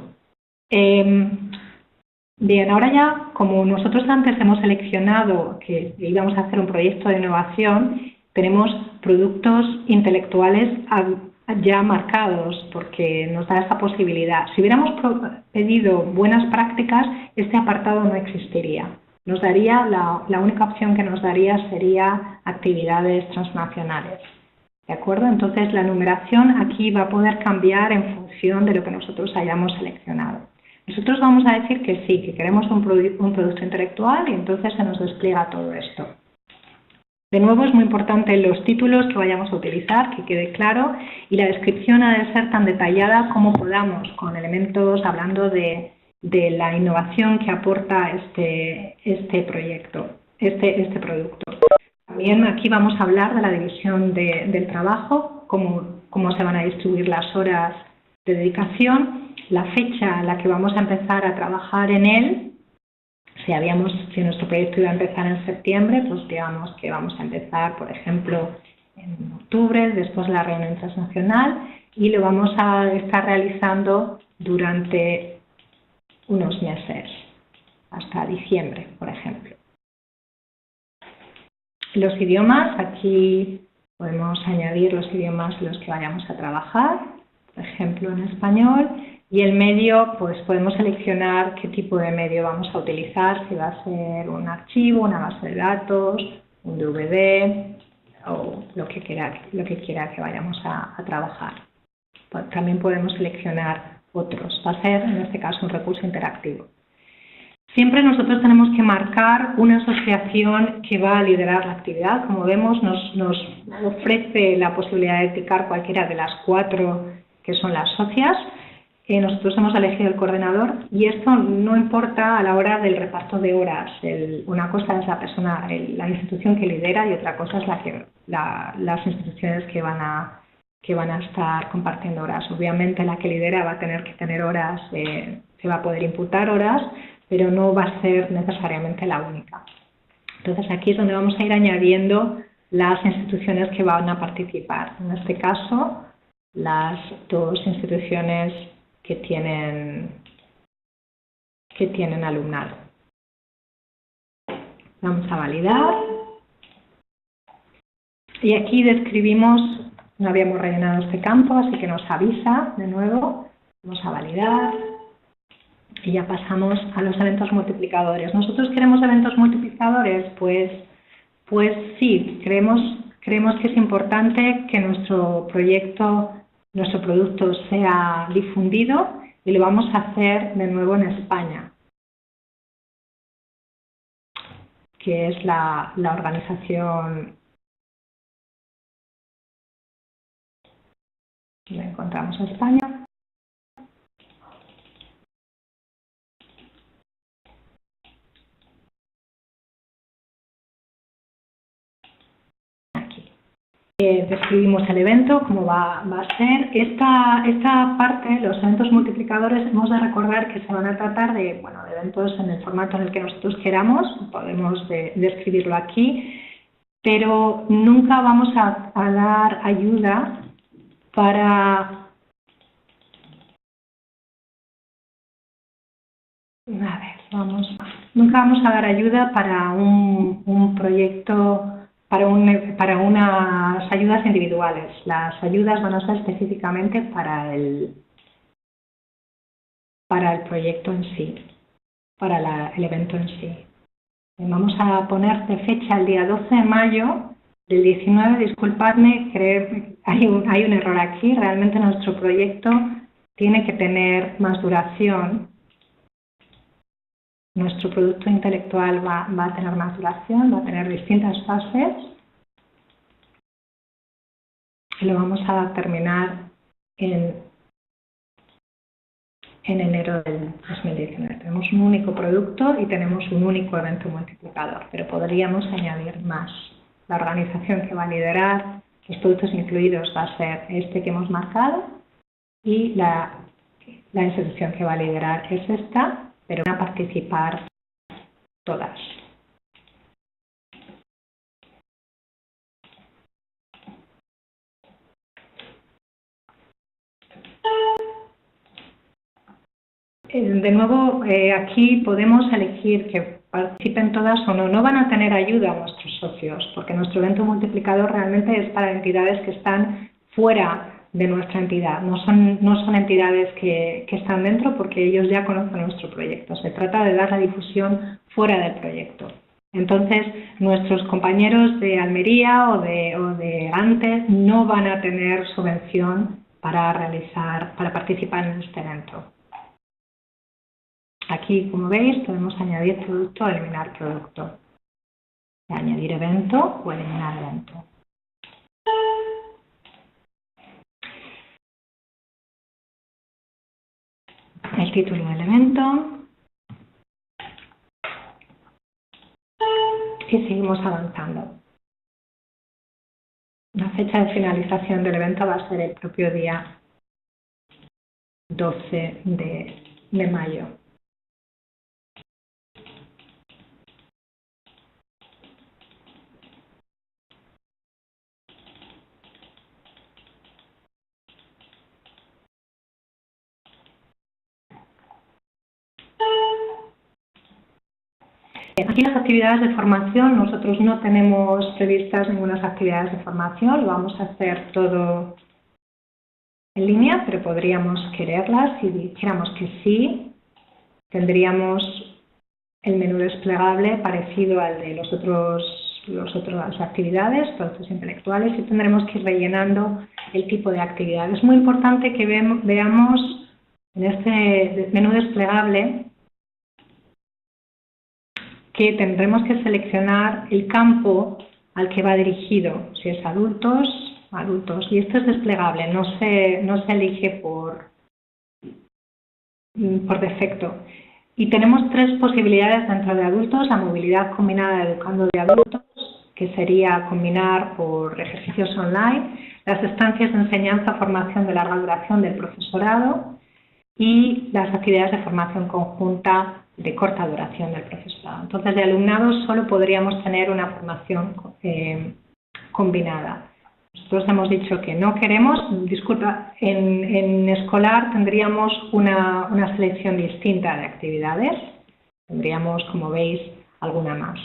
Speaker 1: Bien, ahora ya, como nosotros antes hemos seleccionado que íbamos a hacer un proyecto de innovación, tenemos productos intelectuales ya marcados porque nos da esa posibilidad. Si hubiéramos pedido buenas prácticas, este apartado no existiría. Nos daría, la única opción que nos daría sería actividades transnacionales. ¿De acuerdo? Entonces la numeración aquí va a poder cambiar en función de lo que nosotros hayamos seleccionado. Nosotros vamos a decir que sí, que queremos un producto intelectual y entonces se nos despliega todo esto. De nuevo es muy importante los títulos que vayamos a utilizar, que quede claro, y la descripción ha de ser tan detallada como podamos, con elementos hablando de la innovación que aporta este proyecto, este producto. También aquí vamos a hablar de la división del trabajo, cómo se van a distribuir las horas de dedicación, la fecha en la que vamos a empezar a trabajar en él. Si nuestro proyecto iba a empezar en septiembre, pues digamos que vamos a empezar, por ejemplo, en octubre, después de la reunión transnacional, y lo vamos a estar realizando durante unos meses, hasta diciembre, por ejemplo. Los idiomas, aquí podemos añadir los idiomas en los que vayamos a trabajar, por ejemplo en español, y el medio, pues podemos seleccionar qué tipo de medio vamos a utilizar, si va a ser un archivo, una base de datos, un DVD o lo que quiera que vayamos a trabajar. También podemos seleccionar otros, va a ser en este caso un recurso interactivo. Siempre nosotros tenemos que marcar una asociación que va a liderar la actividad. Como vemos, nos ofrece la posibilidad de picar cualquiera de las 4 que son las socias. Nosotros hemos elegido el coordinador y esto no importa a la hora del reparto de horas. Una cosa es la persona, la institución que lidera, y otra cosa es las instituciones que van a estar compartiendo horas. Obviamente la que lidera va a tener que tener horas, se va a poder imputar horas, pero no va a ser necesariamente la única. Entonces aquí es donde vamos a ir añadiendo las instituciones que van a participar. En este caso, las 2 instituciones que tienen alumnado. Vamos a validar. Y aquí describimos, no habíamos rellenado este campo, así que nos avisa de nuevo. Vamos a validar. Y ya pasamos a los eventos multiplicadores. ¿Nosotros queremos eventos multiplicadores? Pues sí, creemos que es importante que nuestro producto sea difundido, y lo vamos a hacer de nuevo en España, que es la organización. Encontramos España. Describimos el evento, cómo va a ser. Esta parte, los eventos multiplicadores, hemos de recordar que se van a tratar de eventos en el formato en el que nosotros queramos, podemos describirlo aquí, pero nunca vamos a dar ayuda para... nunca vamos a dar ayuda para un proyecto, para unas ayudas individuales. Las ayudas van a ser específicamente para el proyecto en sí, para el evento en sí. Vamos a poner de fecha el día 12 de mayo del 19. Disculpadme, hay un error aquí. Realmente nuestro proyecto tiene que tener más duración. Nuestro producto intelectual va a tener más duración, va a tener distintas fases. Y lo vamos a terminar en enero del 2019. Tenemos un único producto y tenemos un único evento multiplicador, pero podríamos añadir más. La organización que va a liderar, los productos incluidos, va a ser este que hemos marcado, y la institución que va a liderar es esta, pero van a participar todas. De nuevo, aquí podemos elegir que participen todas o no. No van a tener ayuda nuestros socios, porque nuestro evento multiplicador realmente es para entidades que están fuera de nuestra entidad. No son entidades que están dentro, porque ellos ya conocen nuestro proyecto. Se trata de dar la difusión fuera del proyecto. Entonces, nuestros compañeros de Almería o de Antes no van a tener subvención para participar en este evento. Aquí, como veis, podemos añadir producto o eliminar producto. Añadir evento o eliminar evento. El título del evento. Y seguimos avanzando. La fecha de finalización del evento va a ser el propio día 12 de mayo. Aquí las actividades de formación, nosotros no tenemos previstas ninguna actividades de formación, lo vamos a hacer todo en línea, pero podríamos quererlas. Si dijéramos que sí, tendríamos el menú desplegable parecido al de las otras actividades, procesos intelectuales, y tendremos que ir rellenando el tipo de actividad. Es muy importante que veamos en este menú desplegable que tendremos que seleccionar el campo al que va dirigido, si es adultos, y esto es desplegable, no se elige por defecto. Y tenemos tres posibilidades dentro de adultos: la movilidad combinada de educando de adultos, que sería combinar por ejercicios online, las estancias de enseñanza-formación de larga duración del profesorado y las actividades de formación conjunta de corta duración del profesorado. Entonces, de alumnado solo podríamos tener una formación combinada. Nosotros hemos dicho que no queremos, disculpa, en escolar tendríamos una selección distinta de actividades, tendríamos, como veis, alguna más.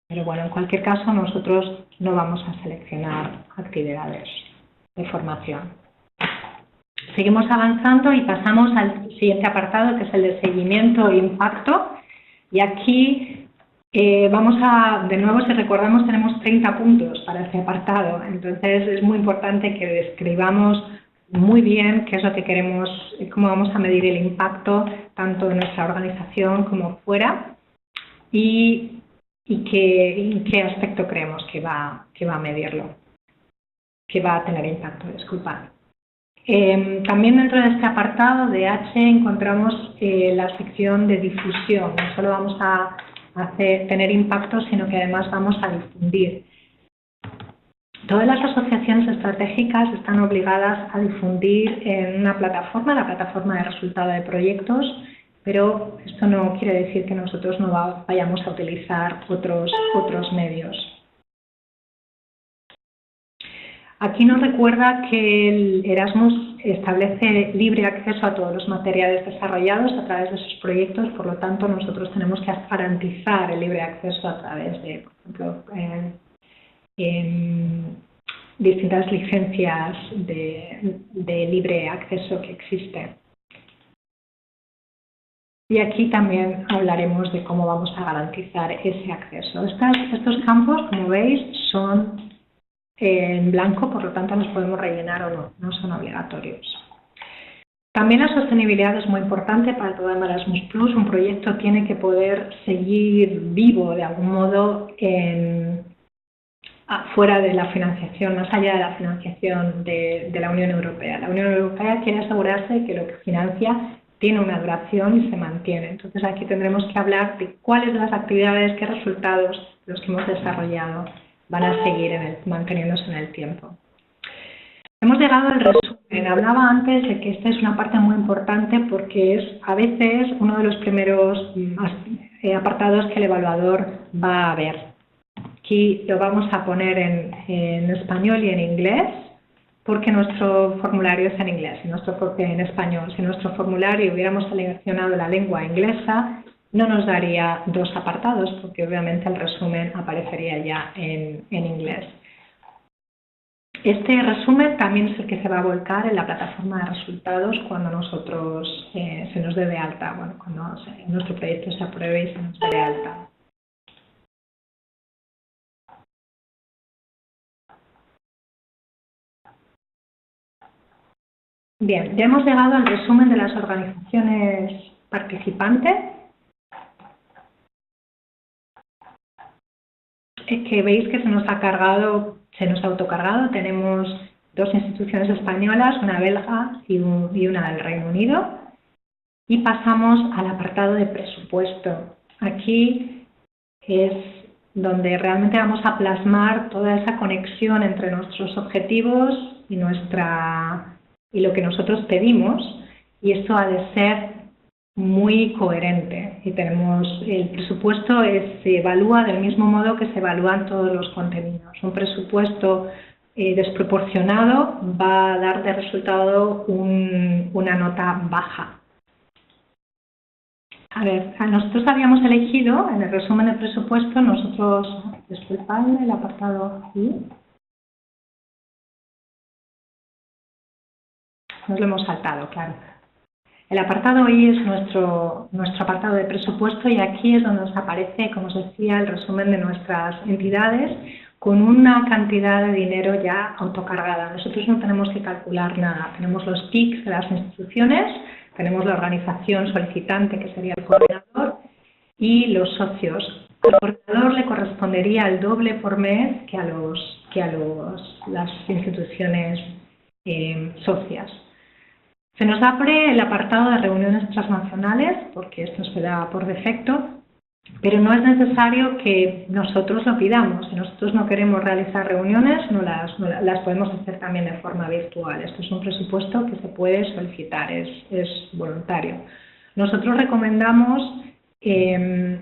Speaker 1: Pero bueno, en cualquier caso, nosotros no vamos a seleccionar actividades de formación. Seguimos avanzando y pasamos al siguiente apartado, que es el de seguimiento e impacto. Y aquí de nuevo, si recordamos, tenemos 30 puntos para este apartado. Entonces, es muy importante que describamos muy bien qué es lo que queremos, cómo vamos a medir el impacto, tanto en nuestra organización como fuera, y qué aspecto creemos que va a medirlo, que va a tener impacto, disculpad. También dentro de este apartado de H encontramos la sección de difusión. No solo vamos a tener impacto, sino que además vamos a difundir. Todas las asociaciones estratégicas están obligadas a difundir en una plataforma, la plataforma de resultado de proyectos, pero esto no quiere decir que nosotros no vayamos a utilizar otros medios. Aquí nos recuerda que el Erasmus establece libre acceso a todos los materiales desarrollados a través de sus proyectos, por lo tanto nosotros tenemos que garantizar el libre acceso a través de, por ejemplo, distintas licencias de libre acceso que existen. Y aquí también hablaremos de cómo vamos a garantizar ese acceso. Estos campos, como veis, son en blanco, por lo tanto los podemos rellenar o no, no son obligatorios. También la sostenibilidad es muy importante para el programa Erasmus Plus. Un proyecto tiene que poder seguir vivo de algún modo fuera de la financiación, más allá de la financiación de la Unión Europea. La Unión Europea quiere asegurarse que lo que financia tiene una duración y se mantiene. Entonces aquí tendremos que hablar de cuáles de las actividades, qué resultados los que hemos desarrollado van a seguir manteniéndose en el tiempo. Hemos llegado al resumen. Hablaba antes de que esta es una parte muy importante porque es a veces uno de los primeros apartados que el evaluador va a ver. Aquí lo vamos a poner en español y en inglés porque nuestro formulario es en inglés, en español. Si nuestro formulario hubiéramos seleccionado la lengua inglesa, no nos daría dos apartados porque obviamente el resumen aparecería ya en inglés. Este resumen también es el que se va a volcar en la plataforma de resultados cuando nosotros se nos dé de alta, bueno, cuando nuestro proyecto se apruebe y se nos dé de alta. Bien, ya hemos llegado al resumen de las organizaciones participantes. Que veis que se nos ha autocargado. Tenemos dos instituciones españolas, una belga y una del Reino Unido. Y pasamos al apartado de presupuesto. Aquí es donde realmente vamos a plasmar toda esa conexión entre nuestros objetivos y lo que nosotros pedimos, y esto ha de ser muy coherente. Y el presupuesto se evalúa del mismo modo que se evalúan todos los contenidos. Un presupuesto desproporcionado va a dar de resultado una nota baja. A ver, nosotros habíamos elegido, en el resumen del presupuesto, nosotros, disculpadme, el apartado aquí, nos lo hemos saltado, claro. El apartado I es nuestro apartado de presupuesto y aquí es donde nos aparece, como os decía, el resumen de nuestras entidades con una cantidad de dinero ya autocargada. Nosotros no tenemos que calcular nada, tenemos los PICs de las instituciones, tenemos la organización solicitante, que sería el coordinador, y los socios. Al coordinador le correspondería el doble por mes que a las instituciones socias. Se nos abre el apartado de reuniones transnacionales, porque esto se da por defecto, pero no es necesario que nosotros lo pidamos. Si nosotros no queremos realizar reuniones, las podemos hacer también de forma virtual. Esto es un presupuesto que se puede solicitar, es voluntario. Nosotros recomendamos que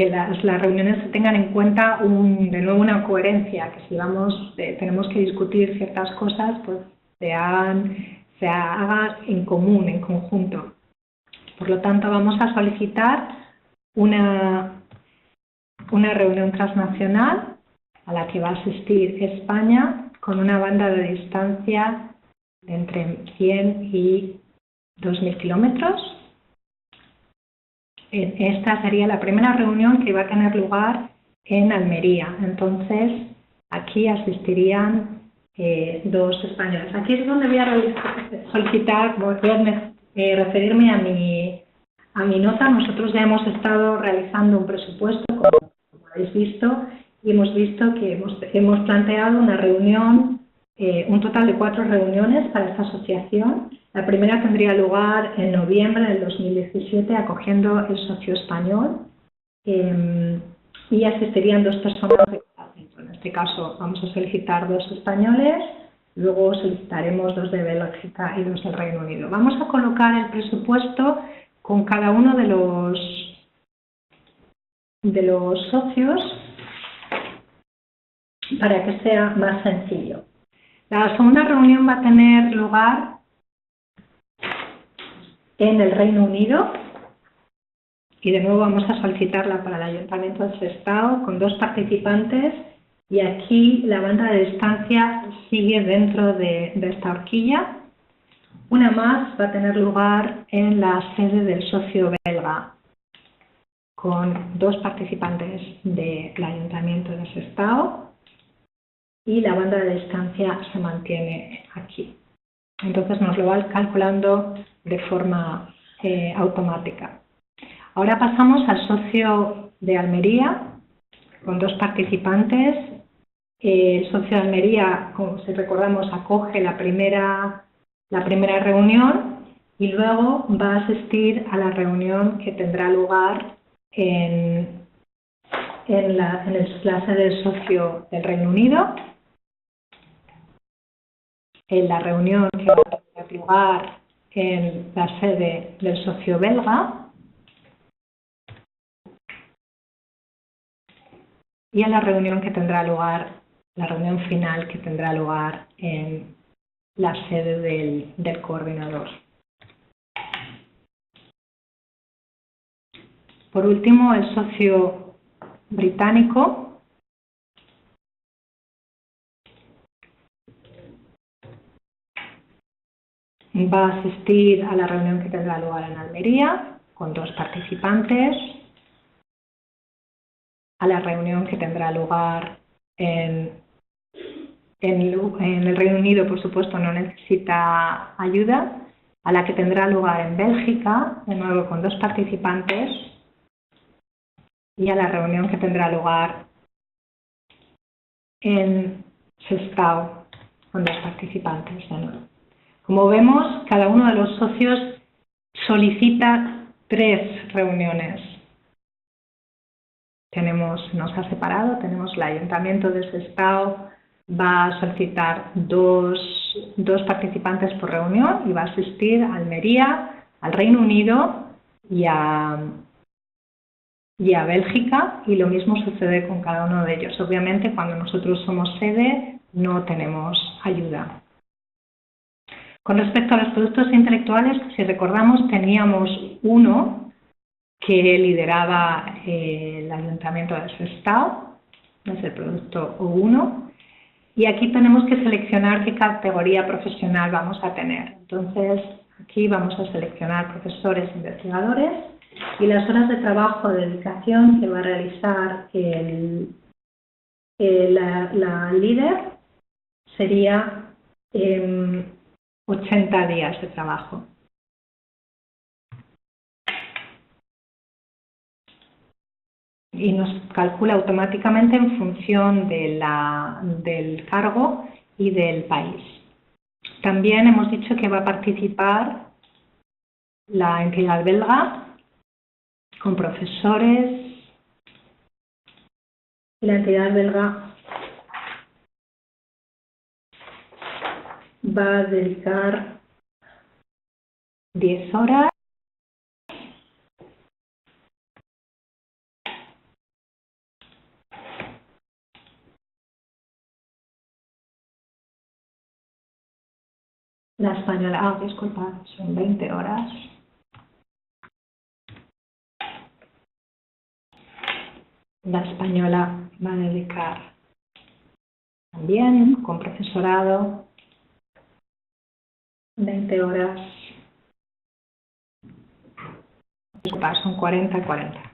Speaker 1: las reuniones tengan en cuenta de nuevo una coherencia, que si tenemos que discutir ciertas cosas, pues se haga en común, en conjunto. Por lo tanto, vamos a solicitar una reunión transnacional a la que va a asistir España con una banda de distancia de entre 100 y 2.000 kilómetros. Esta sería la primera reunión que va a tener lugar en Almería. Entonces, aquí asistirían 2 españoles. Aquí es donde voy a solicitar, voy a referirme a mi nota. Nosotros ya hemos estado realizando un presupuesto, como habéis visto, y hemos visto que hemos planteado una reunión, un total de 4 reuniones para esta asociación. La primera tendría lugar en noviembre del 2017, acogiendo el socio español, y asistirían 2 personas de cada centro. En este caso vamos a solicitar 2 españoles, luego solicitaremos 2 de Bélgica y 2 del Reino Unido. Vamos a colocar el presupuesto con cada uno de los socios para que sea más sencillo. La segunda reunión va a tener lugar en el Reino Unido y de nuevo vamos a solicitarla para el Ayuntamiento de Sestao con 2 participantes, y aquí la banda de distancia sigue dentro de esta horquilla. Una más va a tener lugar en la sede del socio belga con 2 participantes del Ayuntamiento de Sestao, y la banda de distancia se mantiene aquí. Entonces nos lo va calculando de forma automática. Ahora pasamos al socio de Almería con 2 participantes. El socio de Almería, como si recordamos, acoge la primera reunión y luego va a asistir a la reunión que tendrá lugar en la sede del socio del Reino Unido, en la reunión que va a tener lugar en la sede del socio belga y en la reunión que tendrá lugar, la reunión final que tendrá lugar en la sede del coordinador. Por último, el socio británico va a asistir a la reunión que tendrá lugar en Almería con 2 participantes, a la reunión que tendrá lugar en el Reino Unido, por supuesto, no necesita ayuda, a la que tendrá lugar en Bélgica, de nuevo con 2 participantes, y a la reunión que tendrá lugar en Sestao con 2 participantes de nuevo. Como vemos, cada uno de los socios solicita 3 reuniones. Nos ha separado, tenemos el Ayuntamiento de Sestao, va a solicitar 2 participantes por reunión y va a asistir a Almería, al Reino Unido y a Bélgica, y lo mismo sucede con cada uno de ellos. Obviamente, cuando nosotros somos sede, no tenemos ayuda. Con respecto a los productos intelectuales, si recordamos, teníamos O1 que lideraba el Ayuntamiento de Sestao, es el producto O1, y aquí tenemos que seleccionar qué categoría profesional vamos a tener. Entonces, aquí vamos a seleccionar profesores investigadores y las horas de trabajo de dedicación que va a realizar la líder sería 80 días de trabajo. Y nos calcula automáticamente en función de del cargo y del país. También hemos dicho que va a participar la entidad belga con profesores. La entidad belga va a dedicar 10 horas. La española, disculpa, son 20 horas. La española va a dedicar también con profesorado 20 horas. Disculpa, son 40.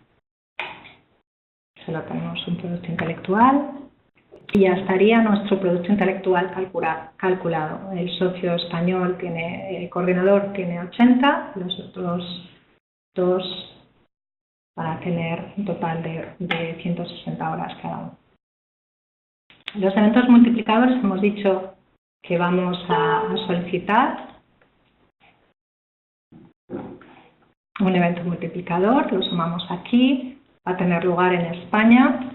Speaker 1: Solo tenemos un producto intelectual. Y ya estaría nuestro producto intelectual calculado. El socio español el coordinador tiene 80, los otros dos van a tener un total de 160 horas cada uno. Los eventos multiplicadores hemos dicho que vamos a solicitar un evento multiplicador, lo sumamos aquí, va a tener lugar en España.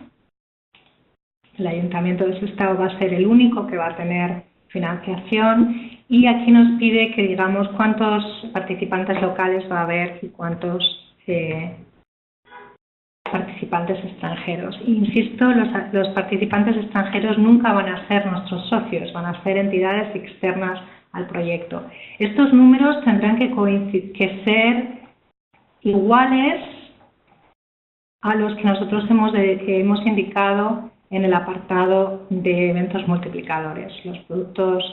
Speaker 1: El Ayuntamiento de Sestao va a ser el único que va a tener financiación y aquí nos pide que digamos cuántos participantes locales va a haber y cuántos participantes extranjeros. Insisto, los participantes extranjeros nunca van a ser nuestros socios, van a ser entidades externas al proyecto. Estos números tendrán que ser iguales a los que nosotros hemos indicado en el apartado de eventos multiplicadores. Los productos,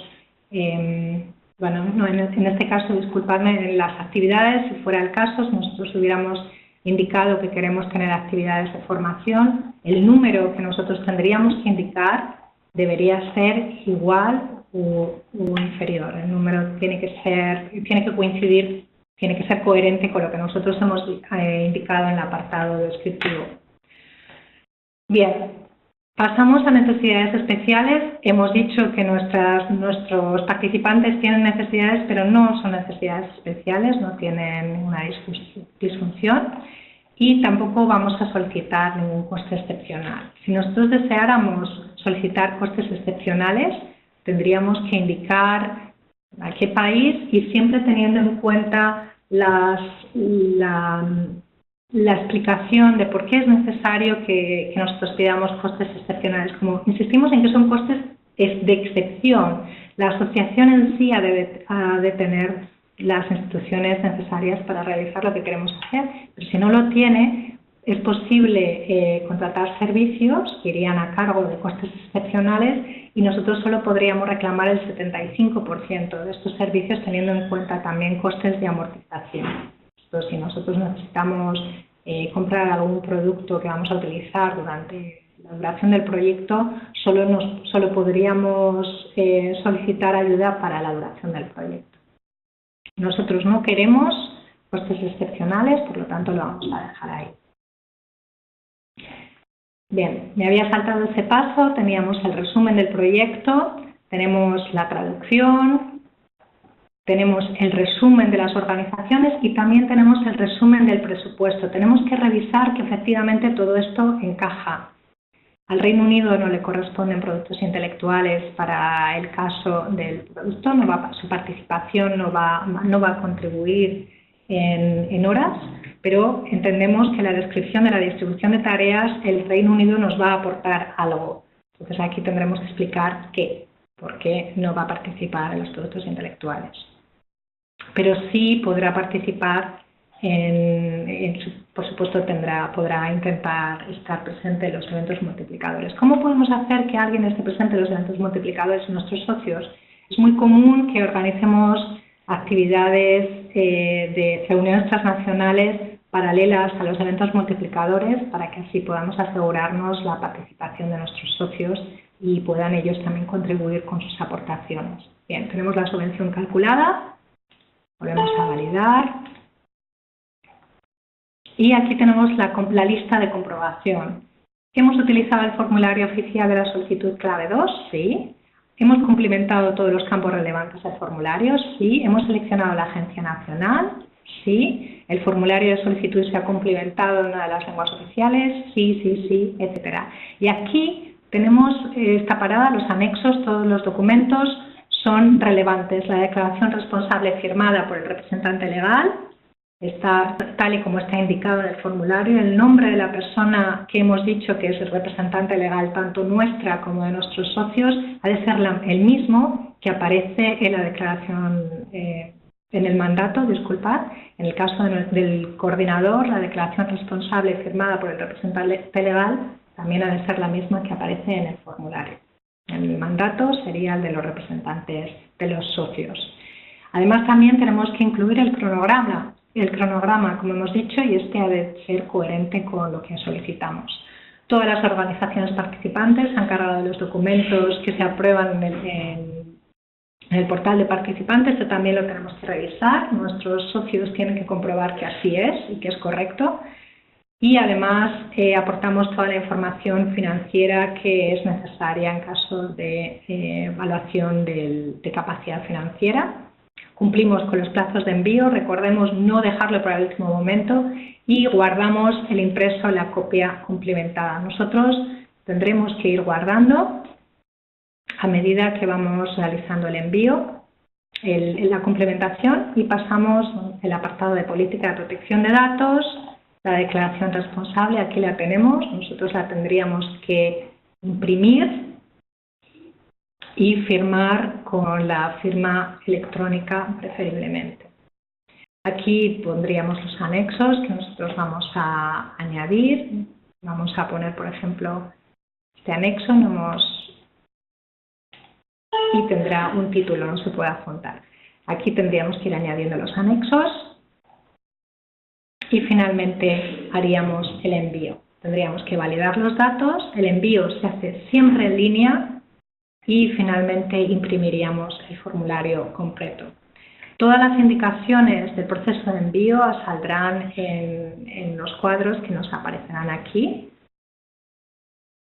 Speaker 1: bueno, no, en este caso, disculpadme, en las actividades, si fuera el caso, si nosotros hubiéramos indicado que queremos tener actividades de formación, el número que nosotros tendríamos que indicar debería ser igual o inferior. El número tiene que coincidir, tiene que ser coherente con lo que nosotros hemos indicado en el apartado descriptivo. Bien. Pasamos a necesidades especiales. Hemos dicho que nuestros participantes tienen necesidades, pero no son necesidades especiales, no tienen una disfunción y tampoco vamos a solicitar ningún coste excepcional. Si nosotros deseáramos solicitar costes excepcionales, tendríamos que indicar a qué país y siempre teniendo en cuenta la explicación de por qué es necesario que nosotros pidamos costes excepcionales. Como insistimos en que son costes de excepción, la asociación en sí ha de tener las instituciones necesarias para realizar lo que queremos hacer, pero si no lo tiene, es posible contratar servicios que irían a cargo de costes excepcionales y nosotros solo podríamos reclamar el 75% de estos servicios teniendo en cuenta también costes de amortización. Entonces, si nosotros necesitamos comprar algún producto que vamos a utilizar durante la duración del proyecto, solo podríamos solicitar ayuda para la duración del proyecto. Nosotros no queremos costes excepcionales, por lo tanto lo vamos a dejar ahí. Bien, me había saltado ese paso, teníamos el resumen del proyecto, tenemos la traducción, tenemos el resumen de las organizaciones y también tenemos el resumen del presupuesto. Tenemos que revisar que efectivamente todo esto encaja. Al Reino Unido no le corresponden productos intelectuales para el caso del producto, su participación no va a contribuir en horas, pero entendemos que la descripción de la distribución de tareas, el Reino Unido nos va a aportar algo. Entonces aquí tendremos que explicar por qué no va a participar en los productos intelectuales. Pero sí podrá participar por supuesto podrá intentar estar presente en los eventos multiplicadores. ¿Cómo podemos hacer que alguien esté presente en los eventos multiplicadores de nuestros socios? Es muy común que organicemos actividades de reuniones transnacionales paralelas a los eventos multiplicadores para que así podamos asegurarnos la participación de nuestros socios y puedan ellos también contribuir con sus aportaciones. Bien, tenemos la subvención calculada, volvemos a validar. Y aquí tenemos la lista de comprobación. ¿Hemos utilizado el formulario oficial de la solicitud clave 2? Sí. ¿Hemos cumplimentado todos los campos relevantes del formulario? Sí. ¿Hemos seleccionado la agencia nacional? Sí. ¿El formulario de solicitud se ha cumplimentado en una de las lenguas oficiales? Sí, sí, sí, etc. Y aquí tenemos esta parada, los anexos, todos los documentos son relevantes. La declaración responsable firmada por el representante legal está tal y como está indicado en el formulario. El nombre de la persona que hemos dicho que es el representante legal, tanto nuestra como de nuestros socios, ha de ser el mismo que aparece en la declaración, en el mandato, disculpad. En el caso del coordinador, la declaración responsable firmada por el representante legal también ha de ser la misma que aparece en el formulario. El mandato sería el de los representantes de los socios. Además, también tenemos que incluir el cronograma, como hemos dicho, y este ha de ser coherente con lo que solicitamos. Todas las organizaciones participantes se han encargado de los documentos que se aprueban en el portal de participantes. Esto también lo tenemos que revisar. Nuestros socios tienen que comprobar que así es y que es correcto. Y además aportamos toda la información financiera que es necesaria en caso de evaluación de capacidad financiera. Cumplimos con los plazos de envío, recordemos no dejarlo para el último momento y guardamos el impreso, la copia cumplimentada. Nosotros tendremos que ir guardando a medida que vamos realizando el envío, la complementación, y pasamos el apartado de política de protección de datos, la declaración responsable, aquí la tenemos, nosotros la tendríamos que imprimir y firmar con la firma electrónica preferiblemente. Aquí pondríamos los anexos que nosotros vamos a añadir. Vamos a poner, por ejemplo, este anexo y tendrá un título, no se puede adjuntar. Aquí tendríamos que ir añadiendo los anexos y finalmente haríamos el envío. Tendríamos que validar los datos, el envío se hace siempre en línea y finalmente imprimiríamos el formulario completo. Todas las indicaciones del proceso de envío saldrán en los cuadros que nos aparecerán aquí.